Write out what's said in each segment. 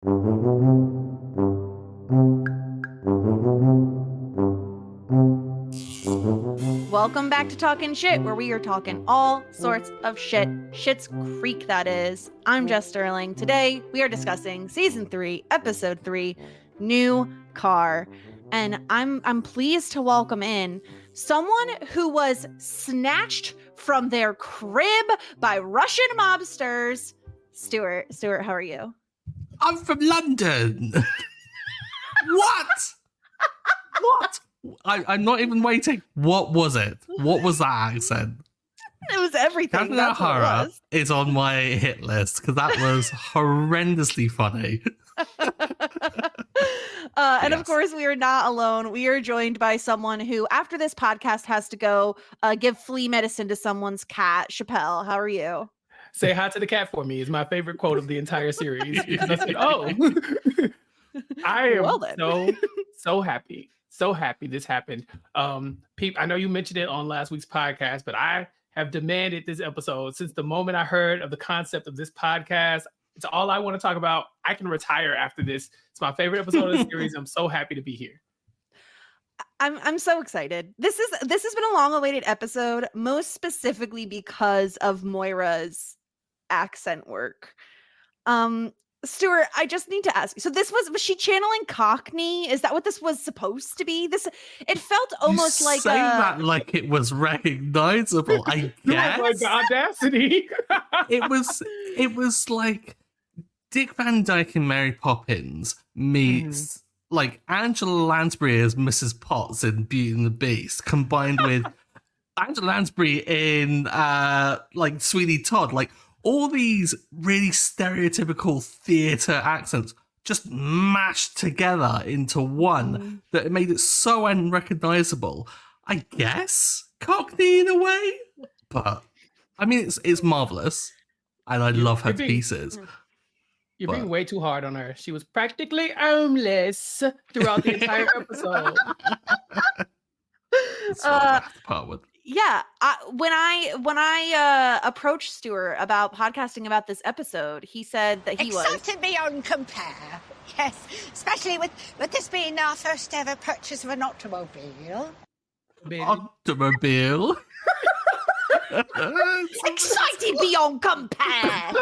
Welcome back to Talkin' Shit, where we are talking all sorts of shit. Schitt's Creek, that is. I'm Jess Sterling. Today, we are discussing Season 3, Episode 3, New Car. And I'm pleased to welcome in someone who was snatched from their crib by Russian mobsters. Stuart, how are you? I'm from London. What? What? I'm not even waiting. What was it? What was that accent? It was everything. Catherine That's what it O'Hara was. is on my hit list because that was horrendously funny. And of Yes. course, we are not alone. We are joined by someone who, after this podcast, has to go give flea medicine to someone's cat. Chappelle, how are you? Say hi to the cat for me is my favorite quote of the entire series. Because I said, oh, I am Well then. so happy. So happy this happened. I know you mentioned it on last week's podcast, but I have demanded this episode since the moment I heard of the concept of this podcast. It's all I want to talk about. I can retire after this. It's my favorite episode of the series. I'm so happy to be here. I'm so excited. This has been a long-awaited episode, most specifically because of Moira's accent work. Stuart, I just need to ask you. So was she channeling Cockney? Is that what this was supposed to be? It felt almost You like say that like it was recognizable. I guess Like the audacity. it was like Dick Van Dyke and Mary Poppins meets like Angela Lansbury as Mrs. Potts in Beauty and the Beast, combined with Angela Lansbury in like Sweeney Todd. Like all these really stereotypical theatre accents just mashed together into one that it made it so unrecognizable. I guess Cockney in a way, but I mean it's marvelous, and I love her to pieces. You're being way too hard on her. She was practically homeless throughout the entire episode. That's what I have to part with. Yeah, when I approached Stuart about podcasting about this episode, he said that he was excited beyond compare. Yes, especially with this being our first ever purchase of an automobile. Automobile. excited beyond compare.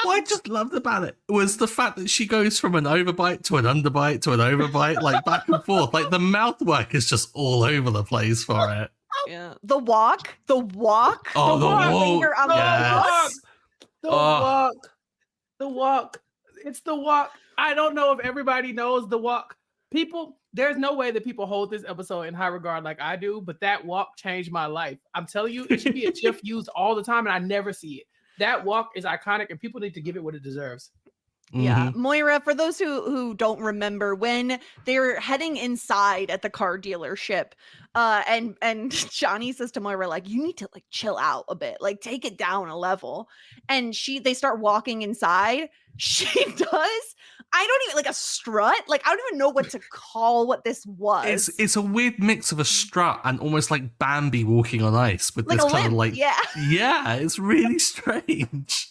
What I just loved about it was the fact that she goes from an overbite to an underbite to an overbite, like back and forth. Like the mouth work is just all over the place for it. Yeah, the walk. Oh, the walk. Finger on Yes. The walk. It's the walk. I don't know if everybody knows the walk. People, there's no way that people hold this episode in high regard like I do, but that walk changed my life. I'm telling you, it should be a GIF used all the time, and I never see it. That walk is iconic, and people need to give it what it deserves. Yeah, Moira, for those who don't remember, when they're heading inside at the car dealership, and Johnny says to Moira, like, you need to like chill out a bit, like take it down a level. And they start walking inside. She does, I don't even like a strut. Like, I don't even know what to call what this was. It's a weird mix of a strut and almost like Bambi walking on ice with Like this a kind of limp, like yeah. It's really strange.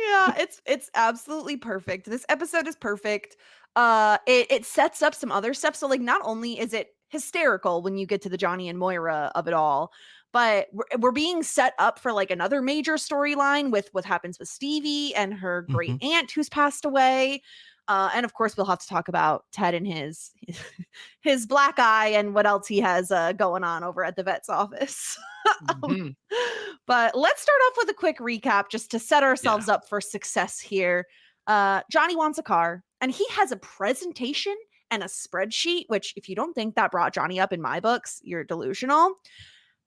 Yeah, it's absolutely perfect. This episode is perfect. It sets up some other stuff. So like, not only is it hysterical when you get to the Johnny and Moira of it all, but we're being set up for like another major storyline with what happens with Stevie and her great aunt who's passed away. And of course, we'll have to talk about Ted and his black eye and what else he has going on over at the vet's office. But let's start off with a quick recap just to set ourselves up for success here. Johnny wants a car, and he has a presentation and a spreadsheet, which if you don't think that brought Johnny up in my books, you're delusional.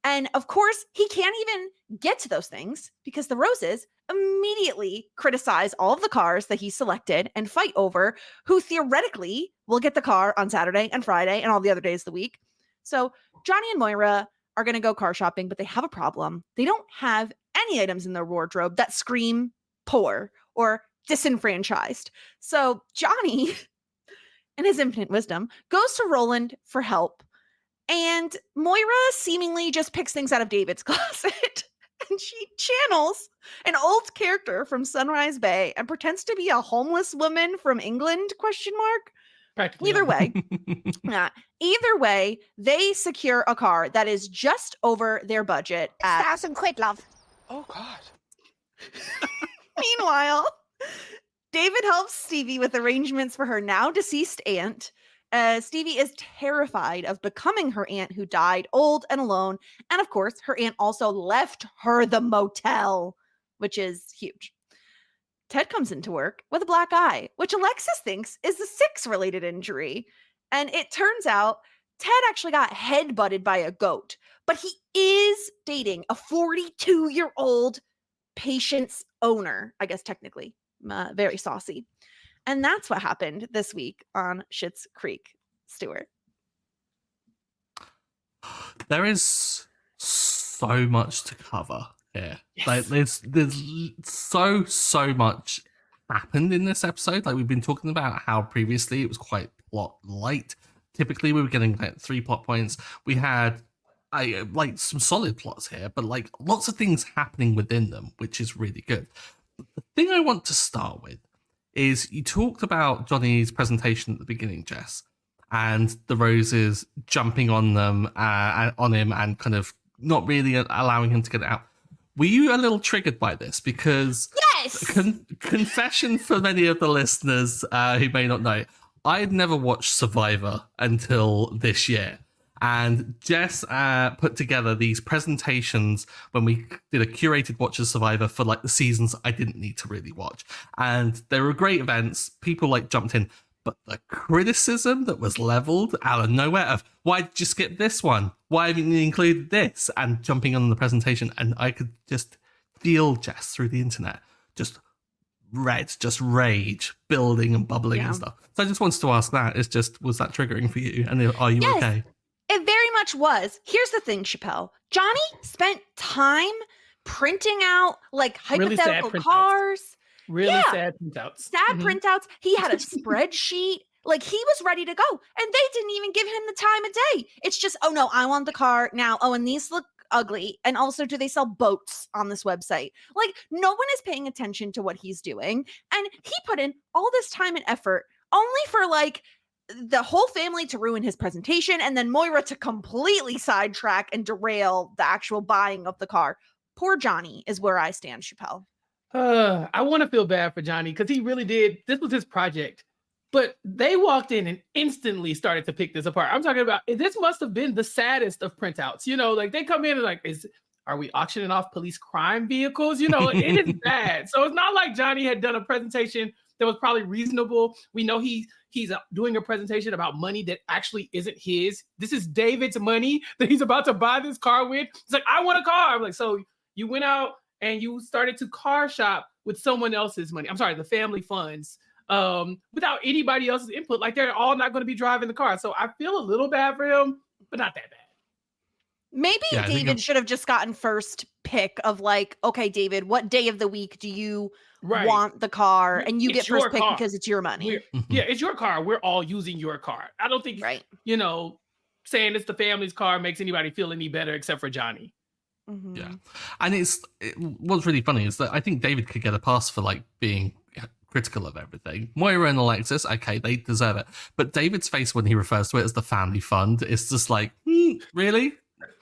And of course, he can't even get to those things because the Roses immediately criticize all of the cars that he selected and fight over who theoretically will get the car on Saturday and Friday and all the other days of the week. So Johnny and Moira are going to go car shopping, but they have a problem. They don't have any items in their wardrobe that scream poor or disenfranchised. So Johnny, in his infinite wisdom, goes to Roland for help. And Moira seemingly just picks things out of David's closet. and she channels an old character from Sunrise Bay and pretends to be a homeless woman from England, question mark. Practically. Either way, either way, they secure a car that is just over their budget at £1,000, love. Oh, God. Meanwhile, David helps Stevie with arrangements for her now deceased aunt. Stevie is terrified of becoming her aunt who died old and alone. And of course, her aunt also left her the motel, which is huge. Ted comes into work with a black eye, which Alexis thinks is a sex-related injury. And it turns out Ted actually got headbutted by a goat, but he is dating a 42-year-old patient's owner, I guess technically. Very saucy. And that's what happened this week on Schitt's Creek, Stuart. There is so much to cover here. Yes. Like there's so much happened in this episode. Like we've been talking about how previously it was quite plot light. Typically we were getting like 3 plot points. We had like some solid plots here, but like lots of things happening within them, which is really good. But the thing I want to start with is you talked about Johnny's presentation at the beginning, Jess, and the roses jumping on them, on him, and kind of not really allowing him to get out. Were you a little triggered by this? Because Yes! confession for many of the listeners who may not know, I had never watched Survivor until this year. And Jess put together these presentations when we did a curated watch of Survivor for like the seasons I didn't need to really watch. And they were great events. People like jumped in. But the criticism that was leveled out of nowhere of, why did you skip this one? Why haven't you included this? And jumping on the presentation. And I could just feel Jess through the internet, just rage building and bubbling and stuff. So I just wanted to ask that, was that triggering for you? And are you okay? It very much was. Here's the thing, Chappelle. Johnny spent time printing out like Really sad hypothetical printouts. cars. Really Yeah. sad printouts. Sad Mhm. printouts. He had a spreadsheet. Like he was ready to go. And they didn't even give him the time of day. It's just, oh no, I want the car now. Oh, and these look ugly. And also, do they sell boats on this website? Like no one is paying attention to what he's doing. And he put in all this time and effort only for like the whole family to ruin his presentation and then Moira to completely sidetrack and derail the actual buying of the car. Poor Johnny is where I stand, Chappelle. I want to feel bad for Johnny because he really did. This was his project, but they walked in and instantly started to pick this apart. I'm talking about this must have been the saddest of printouts. You know, like they come in and like, are we auctioning off police crime vehicles? You know, it is bad. So it's not like Johnny had done a presentation that was probably reasonable. We know he's doing a presentation about money that actually isn't his. This is David's money that he's about to buy this car with. It's like, I want a car. I'm like, so you went out and you started to car shop with someone else's money. I'm sorry, the family funds, without anybody else's input. Like they're all not going to be driving the car. So I feel a little bad for him, but not that bad. Maybe Yeah, David should have just gotten first pick of like, okay, David, what day of the week do you want the car? And you It's get first your pick car. because it's your money. Yeah, it's your car. We're all using your car. I don't think, Right. you know, saying it's the family's car makes anybody feel any better except for Johnny. Mhm. Yeah. And what's really funny is that I think David could get a pass for like being critical of everything. Moira and Alexis, okay, they deserve it. But David's face when he refers to it as the family fund is just like, really?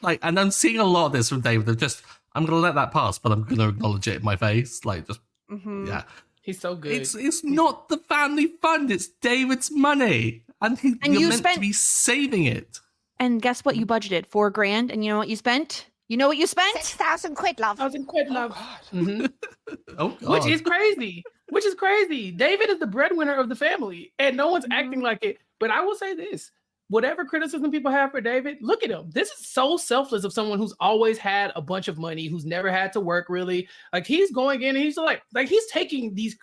Like, and I'm seeing a lot of this from David of just, I'm going to let that pass, but I'm going to acknowledge it in my face. Like, just, yeah. He's so good. It's not the family fund. It's David's money. And you're meant to be saving it. And guess what you budgeted? $4,000. And you know what you spent? You know what you spent? £6,000, love. £1,000, love. Mhm. Oh, God. Which is crazy. David is the breadwinner of the family, and no one's acting like it. But I will say this: whatever criticism people have for David, look at him. This is so selfless of someone who's always had a bunch of money, who's never had to work really. Like he's going in and he's like he's taking these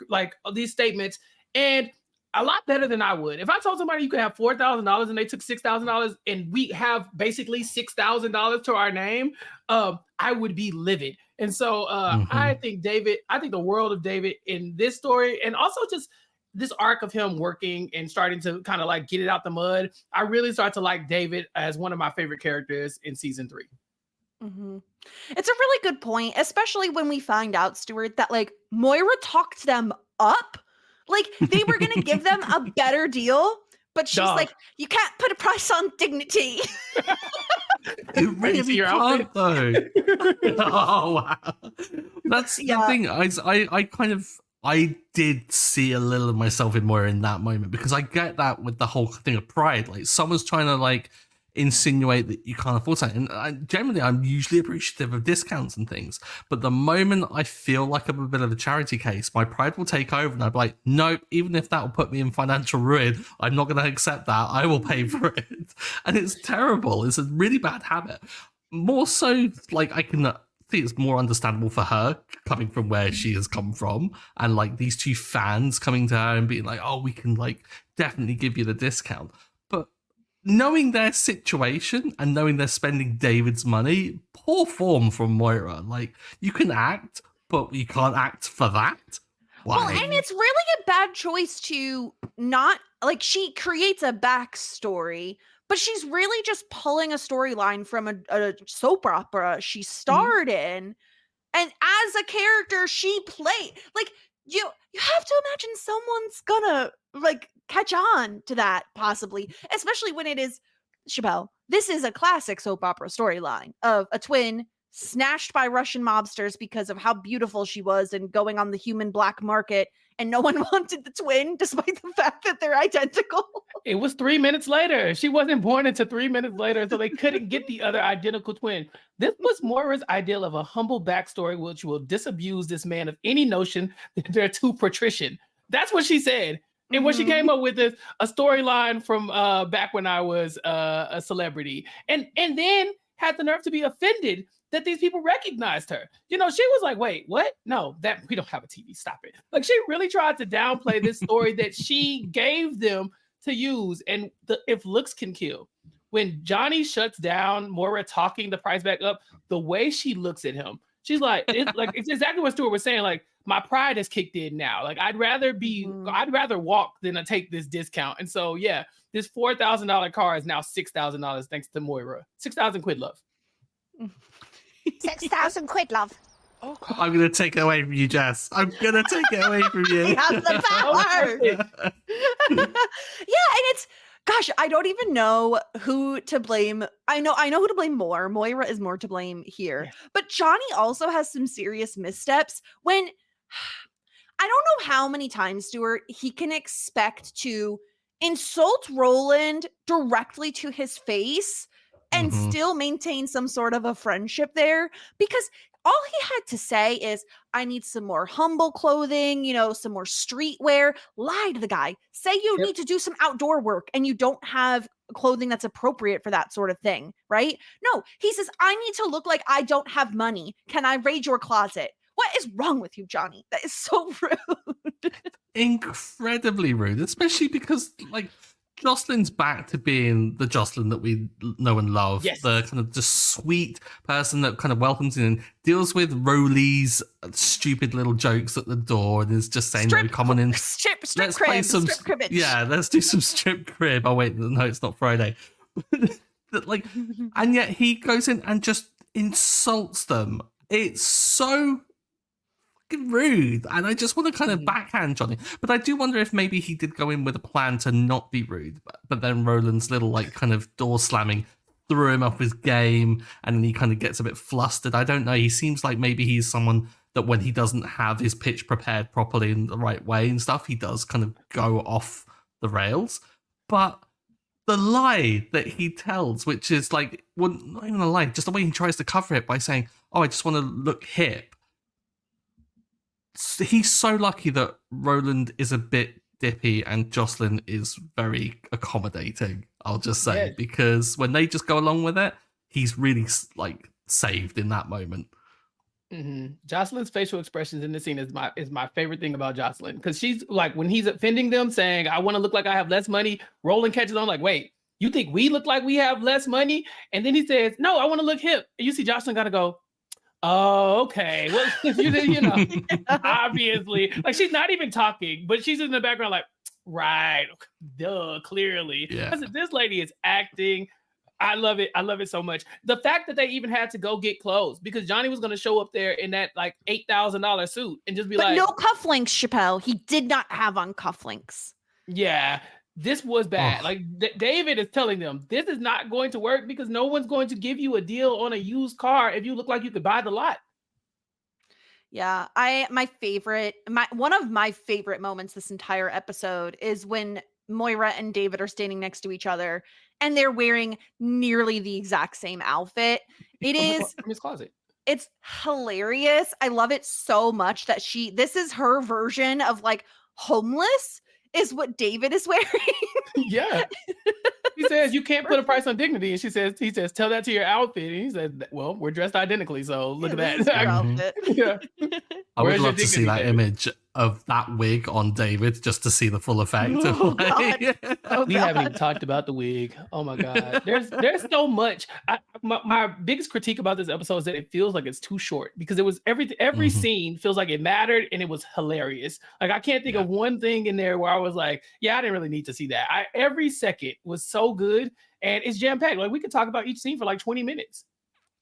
statements and a lot better than I would. If I told somebody you could have $4,000 and they took $6,000 and we have basically $6,000 to our name, I would be livid. And so I think the world of David in this story, and also just this arc of him working and starting to kind of like get it out the mud. I really start to like David as one of my favorite characters in season 3. It's a really good point, especially when we find out, Stuart, that like Moira talked them up. Like they were gonna give them a better deal, but she's Dog. like, you can't put a price on dignity. You really your can't, outfit? though. Oh, wow. That's the Yeah. thing. I did see a little of myself in Moira in that moment, because I get that with the whole thing of pride. Like, someone's trying to, like, insinuate that you can't afford something. And generally, I'm usually appreciative of discounts and things. But the moment I feel like I'm a bit of a charity case, my pride will take over, and I'll be like, nope, even if that will put me in financial ruin, I'm not going to accept that. I will pay for it. And it's terrible. It's a really bad habit. More so, like, I can think it's more understandable for her coming from where she has come from, and like these two fans coming to her and being like, oh, we can like definitely give you the discount. But knowing their situation and knowing they're spending David's money, poor form from Moira. Like, you can act, but you can't act for that. Why? Well, and it's really a bad choice to not like, she creates a backstory, but she's really just pulling a storyline from a soap opera she starred in. And as a character, she played like, you have to imagine someone's gonna like catch on to that, possibly, especially when it is Chappelle. This is a classic soap opera storyline of a twin snatched by Russian mobsters because of how beautiful she was and going on the human black market, and no one wanted the twin despite the fact that they're identical. It was 3 minutes later. She wasn't born until 3 minutes later, so they couldn't get the other identical twin. This was Moira's ideal of a humble backstory, which will disabuse this man of any notion that they're too patrician. That's what she said. And what she came up with is a storyline from back when I was a celebrity. And then had the nerve to be offended that these people recognized her. You know, she was like, wait, what? No, that we don't have a TV. Stop it. Like, she really tried to downplay this story that she gave them to use. And if looks can kill, when Johnny shuts down Moira talking the price back up, the way she looks at him, she's like, it's exactly what Stuart was saying. Like, my pride has kicked in now. Like, I'd rather walk than take this discount. And so, yeah, this $4,000 car is now $6,000 thanks to Moira. 6,000 quid, love. 6,000 quid, love. Oh, God. I'm going to take it away from you, Jess. I'm going to take it away from you. He has the power. Yeah, and it's, gosh, I don't even know who to blame. I know who to blame more. Moira is more to blame here. Yeah. But Johnny also has some serious missteps when I don't know how many times, Stuart, he can expect to insult Roland directly to his face and still maintain some sort of a friendship there, because all he had to say is, I need some more humble clothing, some more streetwear. Lie to the guy. Say you need to do some outdoor work and you don't have clothing that's appropriate for that sort of thing, right? No, he says, I need to look like I don't have money. Can I raid your closet? What is wrong with you, Johnny? That is so rude. Incredibly rude, especially because, like, Jocelyn's back to being the Jocelyn that we know and love. Yes. The kind of just sweet person that kind of welcomes in and deals with Rolly's stupid little jokes at the door and is just saying, come on in. Strip let's crib, play some, strip cribbage. Yeah, let's do some strip crib. Oh, wait, no, it's not Friday. Like, and yet he goes in and just insults them. It's so rude, and I just want to kind of backhand Johnny, but I do wonder if maybe he did go in with a plan to not be rude, but then Roland's little like kind of door slamming threw him off his game, and then he kind of gets a bit flustered. I don't know, he seems like maybe he's someone that when he doesn't have his pitch prepared properly in the right way and stuff, he does kind of go off the rails. But the lie that he tells, which is like, well, not even a lie, just the way he tries to cover it by saying, oh, I just want to look hip. He's so lucky that Roland is a bit dippy and Jocelyn is very accommodating, I'll just say, because when they just go along with it, he's really like saved in that moment. Jocelyn's facial expressions in this scene is my favorite thing about Jocelyn, because she's like, when he's offending them, saying, I want to look like I have less money, Roland catches on like, wait, you think we look like we have less money? And then he says, no, I want to look hip. And you see Jocelyn gotta go, oh, okay. Well, you know, obviously, like, she's not even talking, but she's in the background like, right, duh, clearly. Yeah. This lady is acting I love it. I love it so much. The fact that they even had to go get clothes because Johnny was going to show up there in that like $8,000 suit and just be But like, no cufflinks, Chappelle. He did not have on cufflinks. yeah, this was bad. Oh. Like David is telling them this is not going to work because no one's going to give you a deal on a used car if you look like you could buy the lot. Yeah, one of my favorite moments this entire episode is when Moira and David are standing next to each other and they're wearing nearly the exact same outfit. It is From his closet. It's hilarious. I love it so much that this is her version of like homeless is what David is wearing. Yeah. He says you can't put a price on dignity, and he says, tell that to your outfit. And he said, well, we're dressed identically, so look at This is your that. outfit. Yeah. I Where's would your love to see dignity, that David? image of that wig on David just to see the full effect. Oh, God. Oh, We haven't even God. talked about the wig. Oh my god, there's so much. My biggest critique about this episode is that it feels like it's too short because it was every Mhm. scene feels like it mattered and it was hilarious. Like I can't think of one thing in there where I was like, yeah, I didn't really need to see that. Every second was so good and it's jam packed. Like we could talk about each scene for like 20 minutes.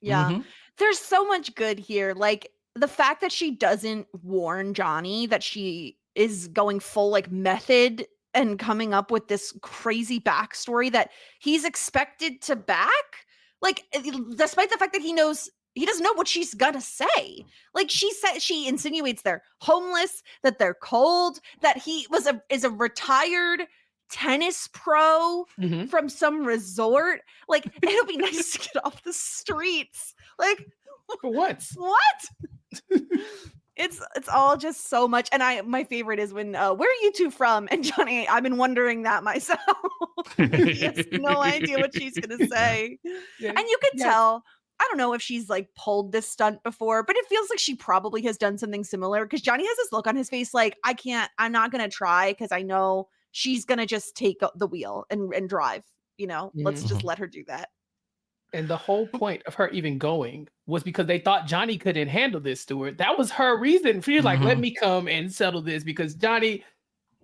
Yeah. Mhm. There's so much good here. Like the fact that she doesn't warn Johnny that she is going full like method and coming up with this crazy backstory that he's expected to back. Like, despite the fact that he doesn't know what she's gonna say. Like she insinuates they're homeless, that they're cold, that he is a retired tennis pro Mhm. from some resort. Like, it'll be nice to get off the streets. Like, For what? what? It's all just so much. And my favorite is when where are you two from? And Johnny, I've been wondering that myself. He has no idea what she's gonna say. Yeah. And you could Yes. tell, I don't know if she's like pulled this stunt before, but it feels like she probably has done something similar because Johnny has this look on his face like, I'm not gonna try because I know she's gonna just take the wheel and drive. Let's just let her do that. And the whole point of her even going was because they thought Johnny couldn't handle this, Stuart. That was her reason. She was like, let me come and settle this because Johnny,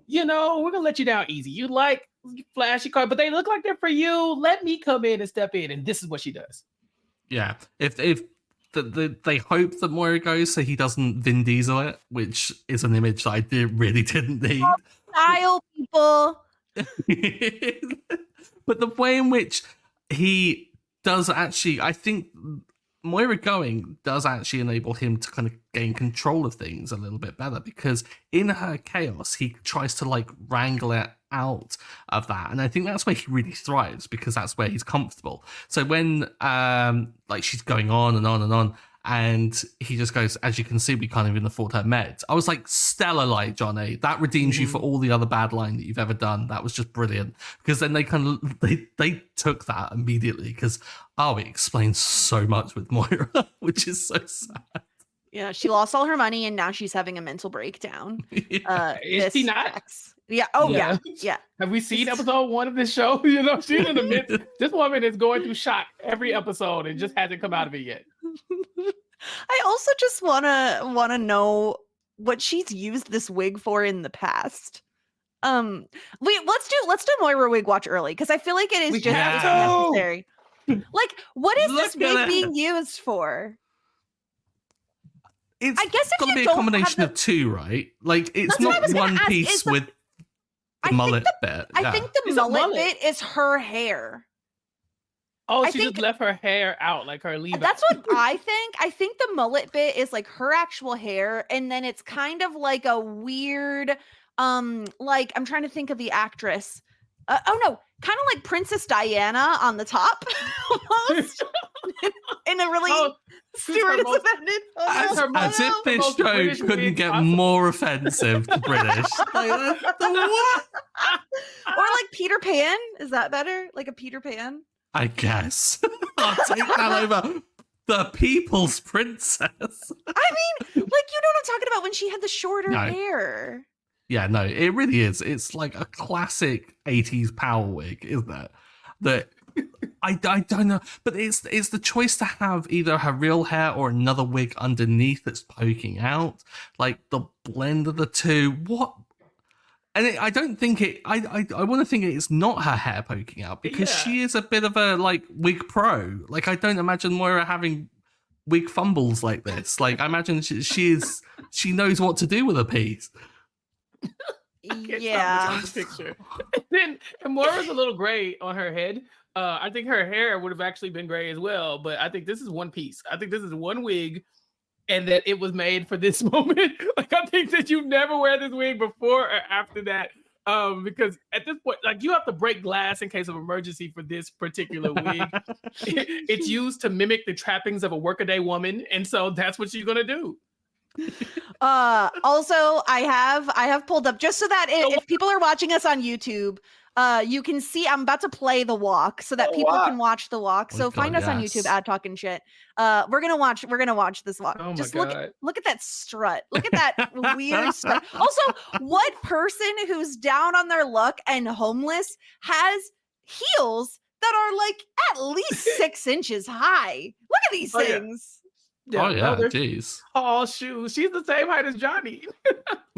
we're going to let you down easy. You like flashy cars, but they look like they're for you. Let me come in and step in. And this is what she does. Yeah, if they hope that Moira goes so he doesn't Vin Diesel it, which is an image that I really didn't need. Style people. But the way in which he does actually, I think Moira going does actually enable him to kind of gain control of things a little bit better because in her chaos, he tries to like wrangle it out of that. And I think that's where he really thrives because that's where he's comfortable. So when like she's going on and on and on, and he just goes, as you can see, we can't even afford her meds. I was like, stellar light, Johnny. That redeems you for all the other bad line that you've ever done. That was just brilliant. Because then they kind of, they took that immediately because, it explains so much with Moira, which is so sad. Yeah, she lost all her money and now she's having a mental breakdown. Is she not? Facts. Yeah. Oh, Yeah. yeah. Have we seen episode 1 of this show? She's in the midst. This woman is going through shock every episode and just hasn't come out of it yet. I also just wanna know what she's used this wig for in the past. Let's do Moira wig watch early because I feel like it is We just have to. necessary. Like, what is this Look at wig it. being used for? It's I guess if got to you be a don't combination have of two, right? Like, it's That's what I not was gonna one ask, piece is the- with I the think mullet bit. I Yeah. think the It's a mullet mullet. bit is her hair. Oh, I she think- just left her hair out, like her leave That's out. what I think. I think the mullet bit is like her actual hair, and then it's kind of like a weird, like I'm trying to think of the actress. Oh no, kind of like Princess Diana on the top, almost. In a really Oh, Stuart is most- offended. That's her As if this most show British couldn't wig get possible. more offensive to British. Like, what? Or like Peter Pan. Is that better? Like a Peter Pan? I guess. I'll take that over the People's Princess. I mean, like, you know what I'm talking about when she had the shorter No. hair. Yeah, no, it really is. It's like a classic 80s power wig, isn't it? That I don't know, but it's the choice to have either her real hair or another wig underneath that's poking out, like the blend of the two. What? And I don't think it. I want to think it's not her hair poking out because she is a bit of a like wig pro. Like I don't imagine Moira having wig fumbles like this. Like I imagine she knows what to do with a piece. Yeah. Picture. And Moira's a little gray on her head. I think her hair would have actually been gray as well, but I think this is one piece. I think this is one wig, and that it was made for this moment. Like I think that you never wear this wig before or after that, because at this point, like you have to break glass in case of emergency for this particular wig. It's used to mimic the trappings of a workaday woman, and so that's what she's gonna do. Also I have pulled up just so that if people are watching us on YouTube, you can see I'm about to play the walk so that people can watch the walk. So find us on YouTube at Talking Shit. We're gonna watch this walk. Oh Just my look at that strut. Look at that weird strut. Also, what person who's down on their luck and homeless has heels that are like at least 6 inches high? Look at these things. Jeez. Oh, shoot. She's the same height as Johnny.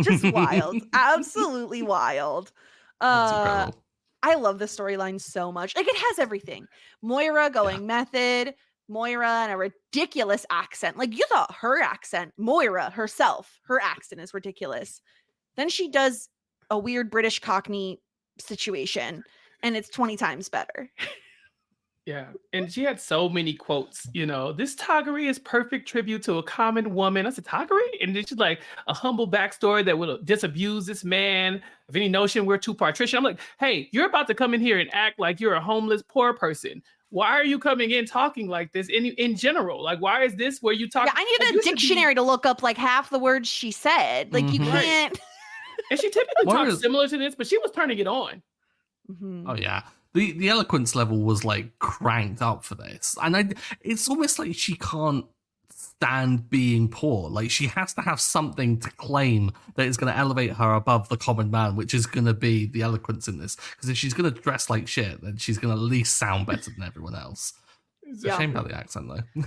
Just wild. Absolutely wild. That's incredible. I love the storyline so much. Like it has everything. Moira going method, Moira and a ridiculous accent. Like you thought her accent, Moira herself, her accent is ridiculous. Then she does a weird British Cockney situation and it's 20 times better. Yeah, and she had so many quotes, this toggery is perfect tribute to a common woman. I said, toggery? And then she's like, a humble backstory that will disabuse this man of any notion we're too patrician. I'm like, hey, you're about to come in here and act like you're a homeless, poor person. Why are you coming in talking like this in general? Like, why is this where you talk? Yeah, I need a dictionary to look up like half the words she said. Like you can't. And she typically talks similar to this, but she was turning it on. Mm-hmm. Oh, yeah. The eloquence level was like cranked up for this. And it's almost like she can't stand being poor. Like she has to have something to claim that is going to elevate her above the common man, which is going to be the eloquence in this. Because if she's going to dress like shit, then she's going to at least sound better than everyone else. It's a shame about the accent though.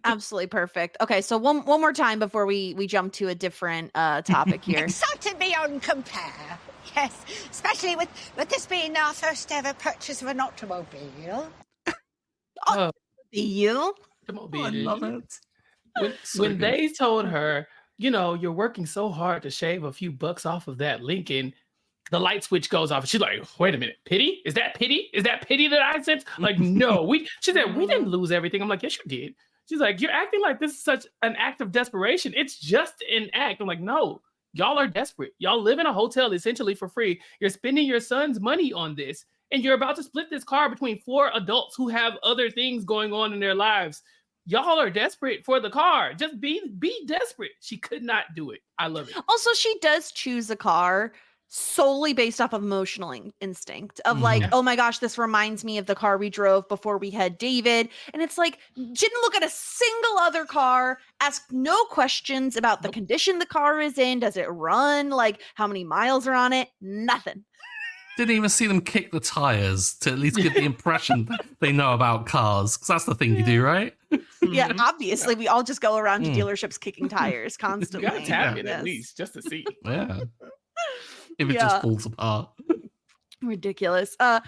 Absolutely perfect. Okay, so one more time before we jump to a different topic here. Excited beyond compare. Yes, especially with this being our first ever purchase of an automobile. You? I love it. When they told her, you're working so hard to shave a few bucks off of that Lincoln, the light switch goes off. She's like, wait a minute, pity? Is that pity? Is that pity that I sense? Like, no, she said, we didn't lose everything. I'm like, yes, you did. She's like, you're acting like this is such an act of desperation. It's just an act. I'm like, no. Y'all are desperate. Y'all live in a hotel essentially for free. You're spending your son's money on this, and you're about to split this car between 4 adults who have other things going on in their lives. Y'all are desperate for the car. Just be desperate. She could not do it. I love it. Also, she does choose a car solely based off of emotional instinct of like, oh my gosh, this reminds me of the car we drove before we had David. And it's like, didn't look at a single other car, ask no questions about the condition the car is in. Does it run? Like how many miles are on it? Nothing. Didn't even see them kick the tires to at least give the impression that they know about cars. Because that's the thing you do, right? Yeah, obviously we all just go around to dealerships kicking tires constantly. You gotta tap it at least just to see. Yeah. If it just falls apart. Ridiculous. What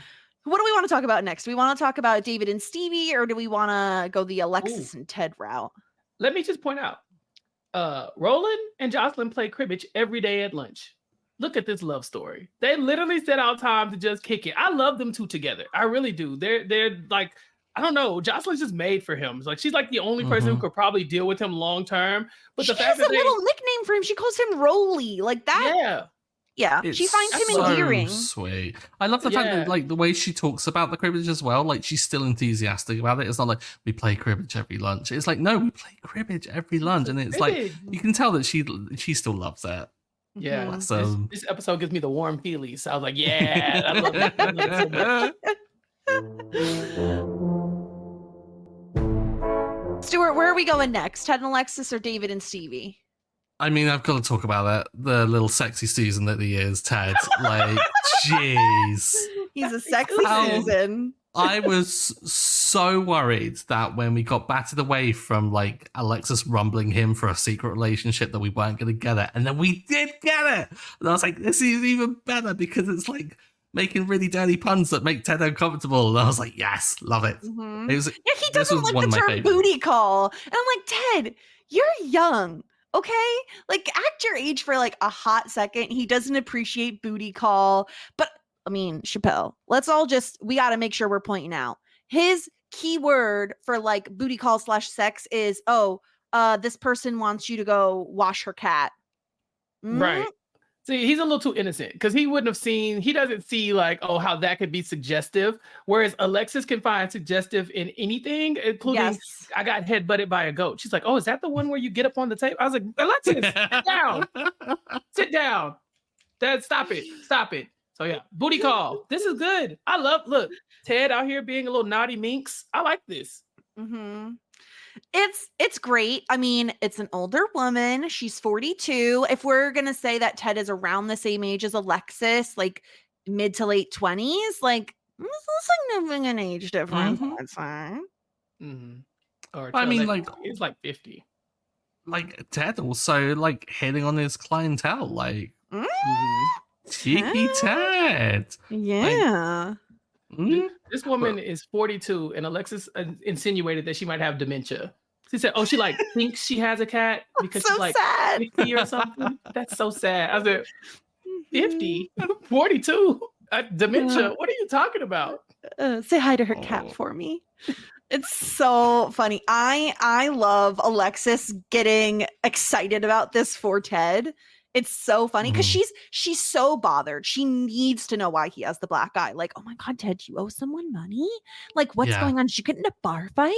do we want to talk about next? Do we want to talk about David and Stevie, or do we want to go the Alexis and Ted route? Let me just point out, Roland and Jocelyn play cribbage every day at lunch. Look at this love story. They literally set out time to just kick it. I love them two together. I really do. They're like, I don't know. Jocelyn's just made for him. It's like she's like the only person who could probably deal with him long term. But she has a little nickname for him. She calls him Rolly, like that. Yeah. Yeah, she finds him endearing. Sweet. I love the fact that like the way she talks about the cribbage as well. Like she's still enthusiastic about it. It's not like we play cribbage every lunch. It's like no, we play cribbage every lunch, and it's like you can tell that she still loves it. Yeah. So this episode gives me the warm feelies. So I was like, yeah, I love that. I love it so much. Stuart, where are we going next? Ted and Alexis or David and Stevie? I mean, I've got to talk about that. The little sexy Susan that he is, Ted. Like, jeez. He's a sexy Susan. I was so worried that when we got battered away from like Alexis rumbling him for a secret relationship that we weren't going to get it. And then we did get it. And I was like, this is even better because it's like making really dirty puns that make Ted uncomfortable. And I was like, yes, love it. Mhm. It was, Yeah, he this doesn't was like one the of my term favorites. booty call. And I'm like, Ted, you're young. Okay? Like, act your age for like a hot second. He doesn't appreciate booty call. But I mean, Chappelle, we got to make sure we're pointing out his key word for like booty call / sex is, this person wants you to go wash her cat. Right. See, he's a little too innocent because he doesn't see like, oh, how that could be suggestive. Whereas Alexis can find suggestive in anything, including Yes. I got headbutted by a goat. She's like, oh, is that the one where you get up on the table? I was like, Alexis, sit down. Sit down. Dad, stop it. Stop it. So yeah, booty call. This is good. Look, Ted out here being a little naughty minx. I like this. Mm-hmm. It's great. I mean, it's an older woman. She's 42. If we're gonna say that Ted is around the same age as Alexis, like mid to late 20s, like it's a significant age difference, Mhm. I'd say. Or I mean, Alexis, like- it's like 50. Like Ted also like hitting on his clientele, like Mm, cheeky Ted. yeah. Mm. This woman is 42, and Alexis insinuated that she might have dementia. She said, "Oh, she like thinks she has a cat because So she's like sad. 50 or something." That's so sad. I said, 50, 42, dementia. What are you talking about? Say hi to her cat for me. It's so funny. I love Alexis getting excited about this for Ted. It's so funny because she's so bothered. She needs to know why he has the black eye. Like, oh my God, Ted, do you owe someone money? Like, what's going on? Did you get in a bar fight?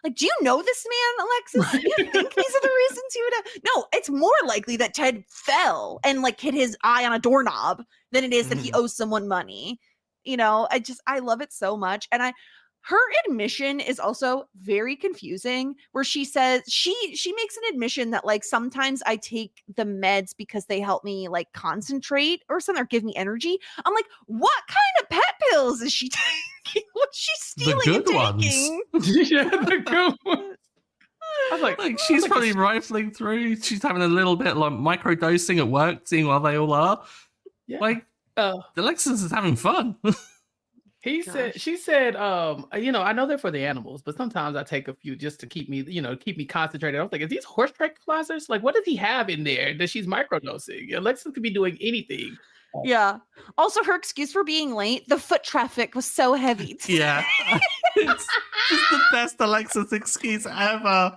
Like, do you know this man, Alexis? Do you think these are the reasons you would have? No, it's more likely that Ted fell and like hit his eye on a doorknob than it is that he owes someone money. You know, I love it so much. And her admission is also very confusing where she says she makes an admission that like sometimes I take the meds because they help me like concentrate or something or give me energy. I'm like, what kind of pet pills is she taking? What's she stealing good and taking? Yeah, the good one. I was Like she's probably rifling through. She's having a little bit like micro dosing at work, seeing what they all are. Yeah. Like Alexis is having fun. She said, I know they're for the animals, but sometimes I take a few just to keep me concentrated. I was like, is these horse tranquilizers? Like, what does he have in there that she's microdosing? Alexis could be doing anything. Yeah. Also, her excuse for being late, the foot traffic was so heavy. Yeah. It's just the best Alexis excuse ever.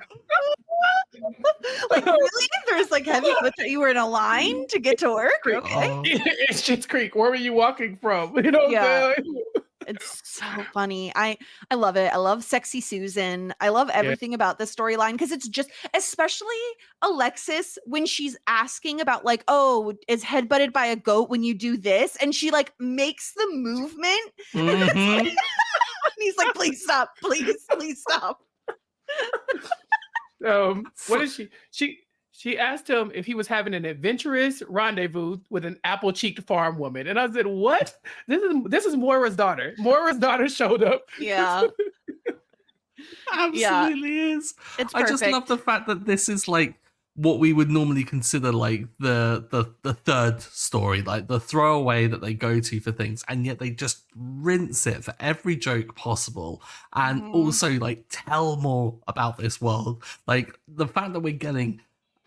Like, really? There's like heavy foot you were in a line to get to work? Okay. Oh. It's Schitt's Creek. Where were you walking from? You know what I'm saying? It's so funny. I love it. I love sexy Susan. I love everything about this storyline because it's just, especially Alexis when she's asking about like, oh, is headbutted by a goat when you do this, and she like makes the movement, and he's like, please stop, please stop. What is she? She asked him if he was having an adventurous rendezvous with an apple-cheeked farm woman, and I said, "What? This is Moira's daughter. Moira's daughter showed up." Yeah, Absolutely is. it's perfect. I just love the fact that this is like what we would normally consider like the third story, like the throwaway that they go to for things, and yet they just rinse it for every joke possible, and also like tell more about this world. Like the fact that we're getting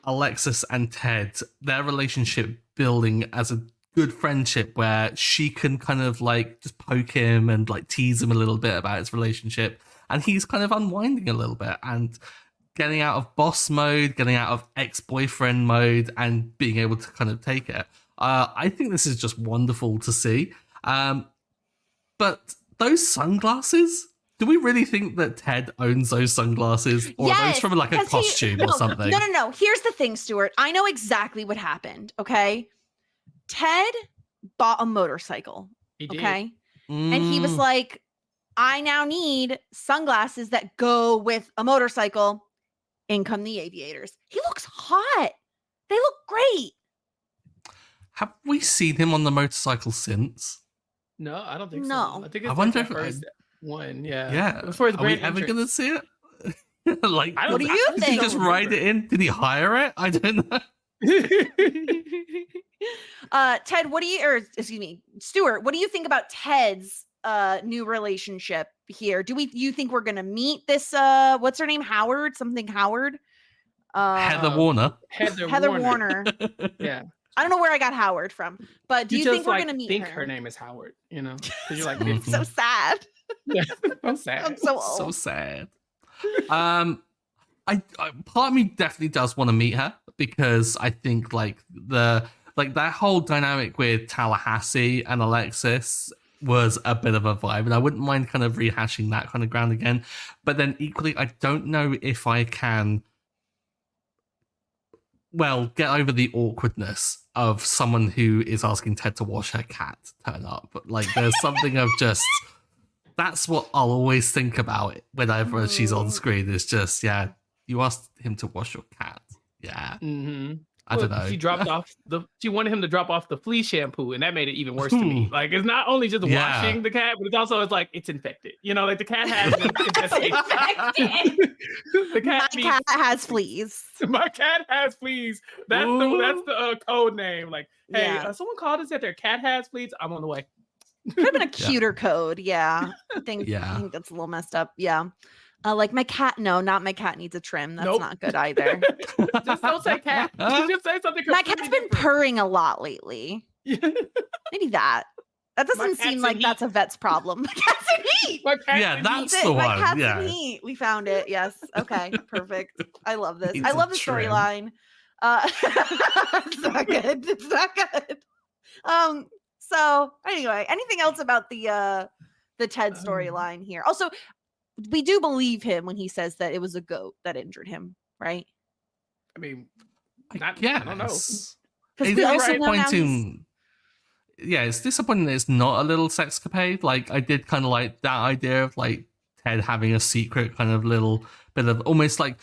Alexis and Ted, their relationship building as a good friendship where she can kind of like just poke him and like tease him a little bit about his relationship, and he's kind of unwinding a little bit and getting out of boss mode, getting out of ex-boyfriend mode, and being able to kind of take it. I think this is just wonderful to see. But those sunglasses, do we really think that Ted owns those sunglasses? Or are those from like a costume or something? No. Here's the thing, Stuart. I know exactly what happened, okay? Ted bought a motorcycle, He did. okay? And he was like, I now need sunglasses that go with a motorcycle. In come the aviators. He looks hot. They look great. Have we seen him on the motorcycle since? No, I don't think No. so. I think I it's wonder like if that first one. Yeah. Yeah. For his Are we grand ever entrance. gonna see it? Like, I don't What do think- you did he think? just write it in? Did he hire it? I don't know. Ted, what do you, or excuse me, Stuart, what do you think about Ted's new relationship here? You think we're gonna meet this what's her name? Howard? Something Howard? Heather Warner. Heather Warner. Yeah. I don't know where I got Howard from, but do you just think we're like gonna meet think her? her name is Howard, you know? Because you're like, Mhm. it's So sad. so sad. I'm so old. So sad. I part of me definitely does want to meet her because I think like that whole dynamic with Tallahassee and Alexis was a bit of a vibe, and I wouldn't mind kind of rehashing that kind of ground again. But then equally, I don't know if I can get over the awkwardness of someone who is asking Ted to wash her cat turn up. Like there's something of just that's what I'll always think about whenever she's on screen. Is just, yeah, you asked him to wash your cat. Yeah. Mm-hmm. I don't know. She wanted him to drop off the flea shampoo, and that made it even worse to me. Like, it's not only just Yeah. washing the cat, but it's like it's infected. You know, like the cat has an infestation. The cat My cat has fleas. My cat has fleas. That's the code name. Like, hey, Yeah. Someone called and said their cat has fleas. I'm on the way. Could have been a cuter code. Yeah. I think that's a little messed up. Yeah. Like my cat. No, not my cat needs a trim. That's Nope. not good either. Just don't say cat. Just say something. My cat's been purring a lot lately. purring. Maybe that. That doesn't cat's seem in like heat. that's a vet's problem. My cat's in heat. My cat's Yeah, in that's heat. the My one. cat's Yeah. in heat. We found it. Yes. Okay. Perfect. I love this. Needs I a love the trim. storyline. It's not good. It's not good. So anyway, anything else about the Ted storyline here? Also, we do believe him when he says that it was a goat that injured him, right? I mean, I I don't know. guess. Because It's we also know now he's- disappointing. Yeah, it's disappointing that it's not a little sexcapade. Like, I did kind of like that idea of like Ted having a secret kind of little bit of almost like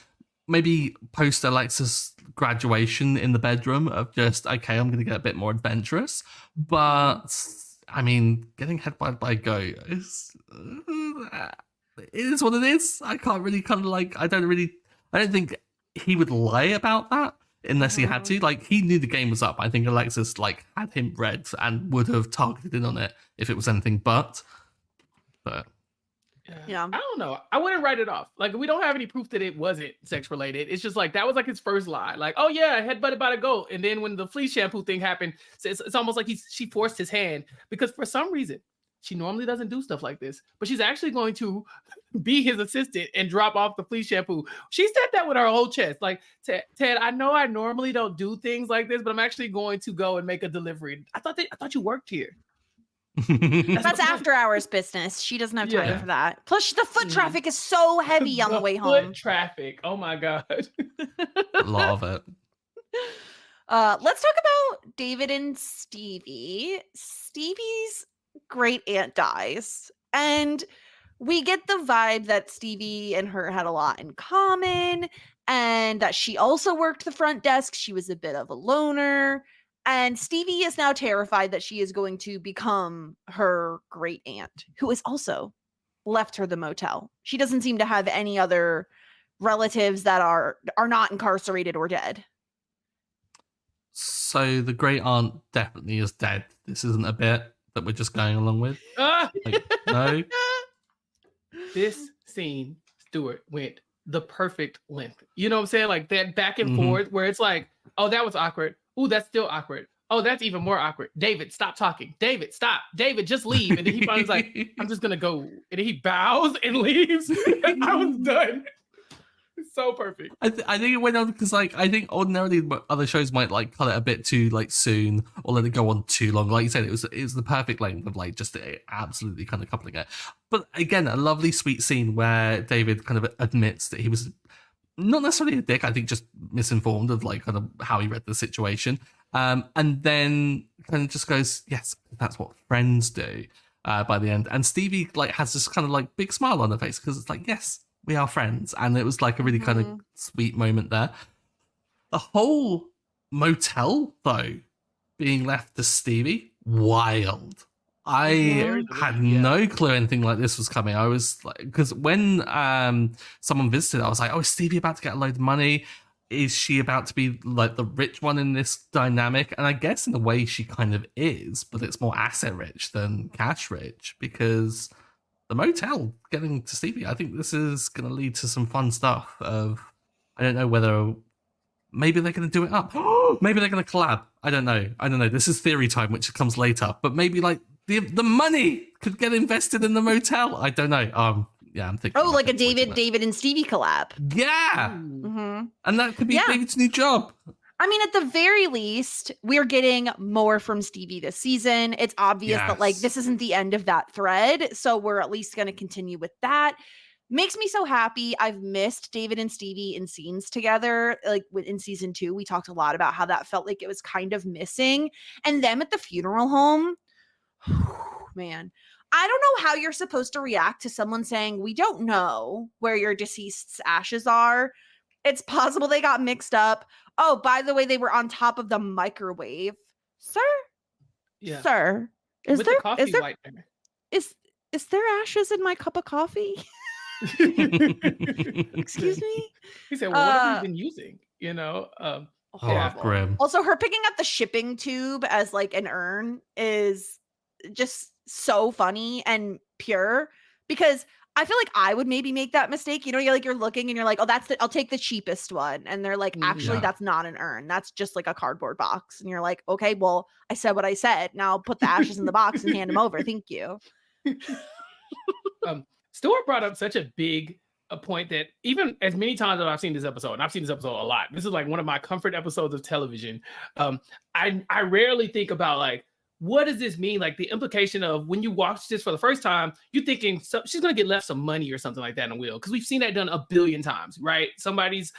maybe post Alexis graduation in the bedroom of just, okay, I'm going to get a bit more adventurous. But I mean, getting headbutted by a goat is it is what it is. I can't really kind of like, I don't think he would lie about that unless he had to. Like, he knew the game was up. I think Alexis like had him read and would have targeted in on it if it was anything but. Yeah. I don't know. I wouldn't write it off. Like, we don't have any proof that it wasn't sex related. It's just like that was like his first lie. Like, oh yeah, headbutted by the goat. And then when the flea shampoo thing happened, it's almost like she forced his hand because for some reason she normally doesn't do stuff like this, but she's actually going to be his assistant and drop off the flea shampoo. She said that with her whole chest. Like, Ted, I know I normally don't do things like this, but I'm actually going to go and make a delivery. I thought you worked here. That's after hours business. She doesn't have time Yeah. for that. Plus, the foot traffic is so heavy on the way home. Foot traffic. Oh my god. A lot of it. Let's talk about David and Stevie. Stevie's great aunt dies, and we get the vibe that Stevie and her had a lot in common, and that she also worked the front desk. She was a bit of a loner. And Stevie is now terrified that she is going to become her great aunt, who has also left her the motel. She doesn't seem to have any other relatives that are not incarcerated or dead. So the great aunt definitely is dead. This isn't a bit that we're just going along with. Like, no. This scene, Stuart, went the perfect length. You know what I'm saying? Like that back and forth where it's like, oh, that was awkward. Ooh, that's still awkward. Oh, that's even more awkward. David, stop talking. David, stop. David, just leave. And then he finally like, I'm just gonna go. And then he bows and leaves. And I was done. It's so perfect. I think it went on because like I think ordinarily other shows might like cut it a bit too like soon or let it go on too long. Like you said, it was the perfect length of like just absolutely kind of coupling it. But again, a lovely sweet scene where David kind of admits that he was not necessarily a dick, I think just misinformed of like kind of how he read the situation. And then kind of just goes, yes, that's what friends do by the end. And Stevie like has this kind of like big smile on her face because it's like, yes, we are friends. And it was like a really kind of sweet moment there. The whole motel though being left to Stevie, wild. I Very had delayed, yeah. no clue anything like this was coming. I was like, because when someone visited, I was like, oh, is Stevie about to get a load of money? Is she about to be like the rich one in this dynamic? And I guess in a way she kind of is, but it's more asset rich than cash rich because the motel getting to Stevie, I think this is going to lead to some fun stuff of, I don't know whether maybe they're going to do it up. Maybe they're going to collab. I don't know. This is theory time, which comes later. But maybe like the money could get invested in the motel. I don't know. Yeah, I'm thinking. Oh, like a way too much. David and Stevie collab. Yeah, Mm-hmm. and that could be Yeah. David's new job. I mean, at the very least, we're getting more from Stevie this season. It's obvious that like Yes. this isn't the end of that thread, so we're at least going to continue with that. Makes me so happy. I've missed David and Stevie in scenes together. Like in season 2, we talked a lot about how that felt like it was kind of missing. And them at the funeral home, man, I don't know how you're supposed to react to someone saying, we don't know where your deceased's ashes are. It's possible they got mixed up. Oh, by the way, they were on top of the microwave. Sir? Yeah. Sir, is With there the coffee is there whitener. is there ashes in my cup of coffee? Excuse me? He said, well, what have Uh, we been using? You know? Oh, Horrible. grim. Also, her picking up the shipping tube as like an urn is just so funny and pure because I feel like I would maybe make that mistake. You know, you're looking and you're like, oh, I'll take the cheapest one. And they're like, actually, Yeah. that's not an urn. That's just like a cardboard box. And you're like, okay, well, I said what I said. Now put the ashes in the box and hand them over. Thank you. Stuart brought up such a big point that even as many times as I've seen this episode, and I've seen this episode a lot, this is like one of my comfort episodes of television. I rarely think about like, what does this mean? Like the implication of when you watch this for the first time, you're thinking she's going to get left some money or something like that in a will. Because we've seen that done a billion times, right? Somebody's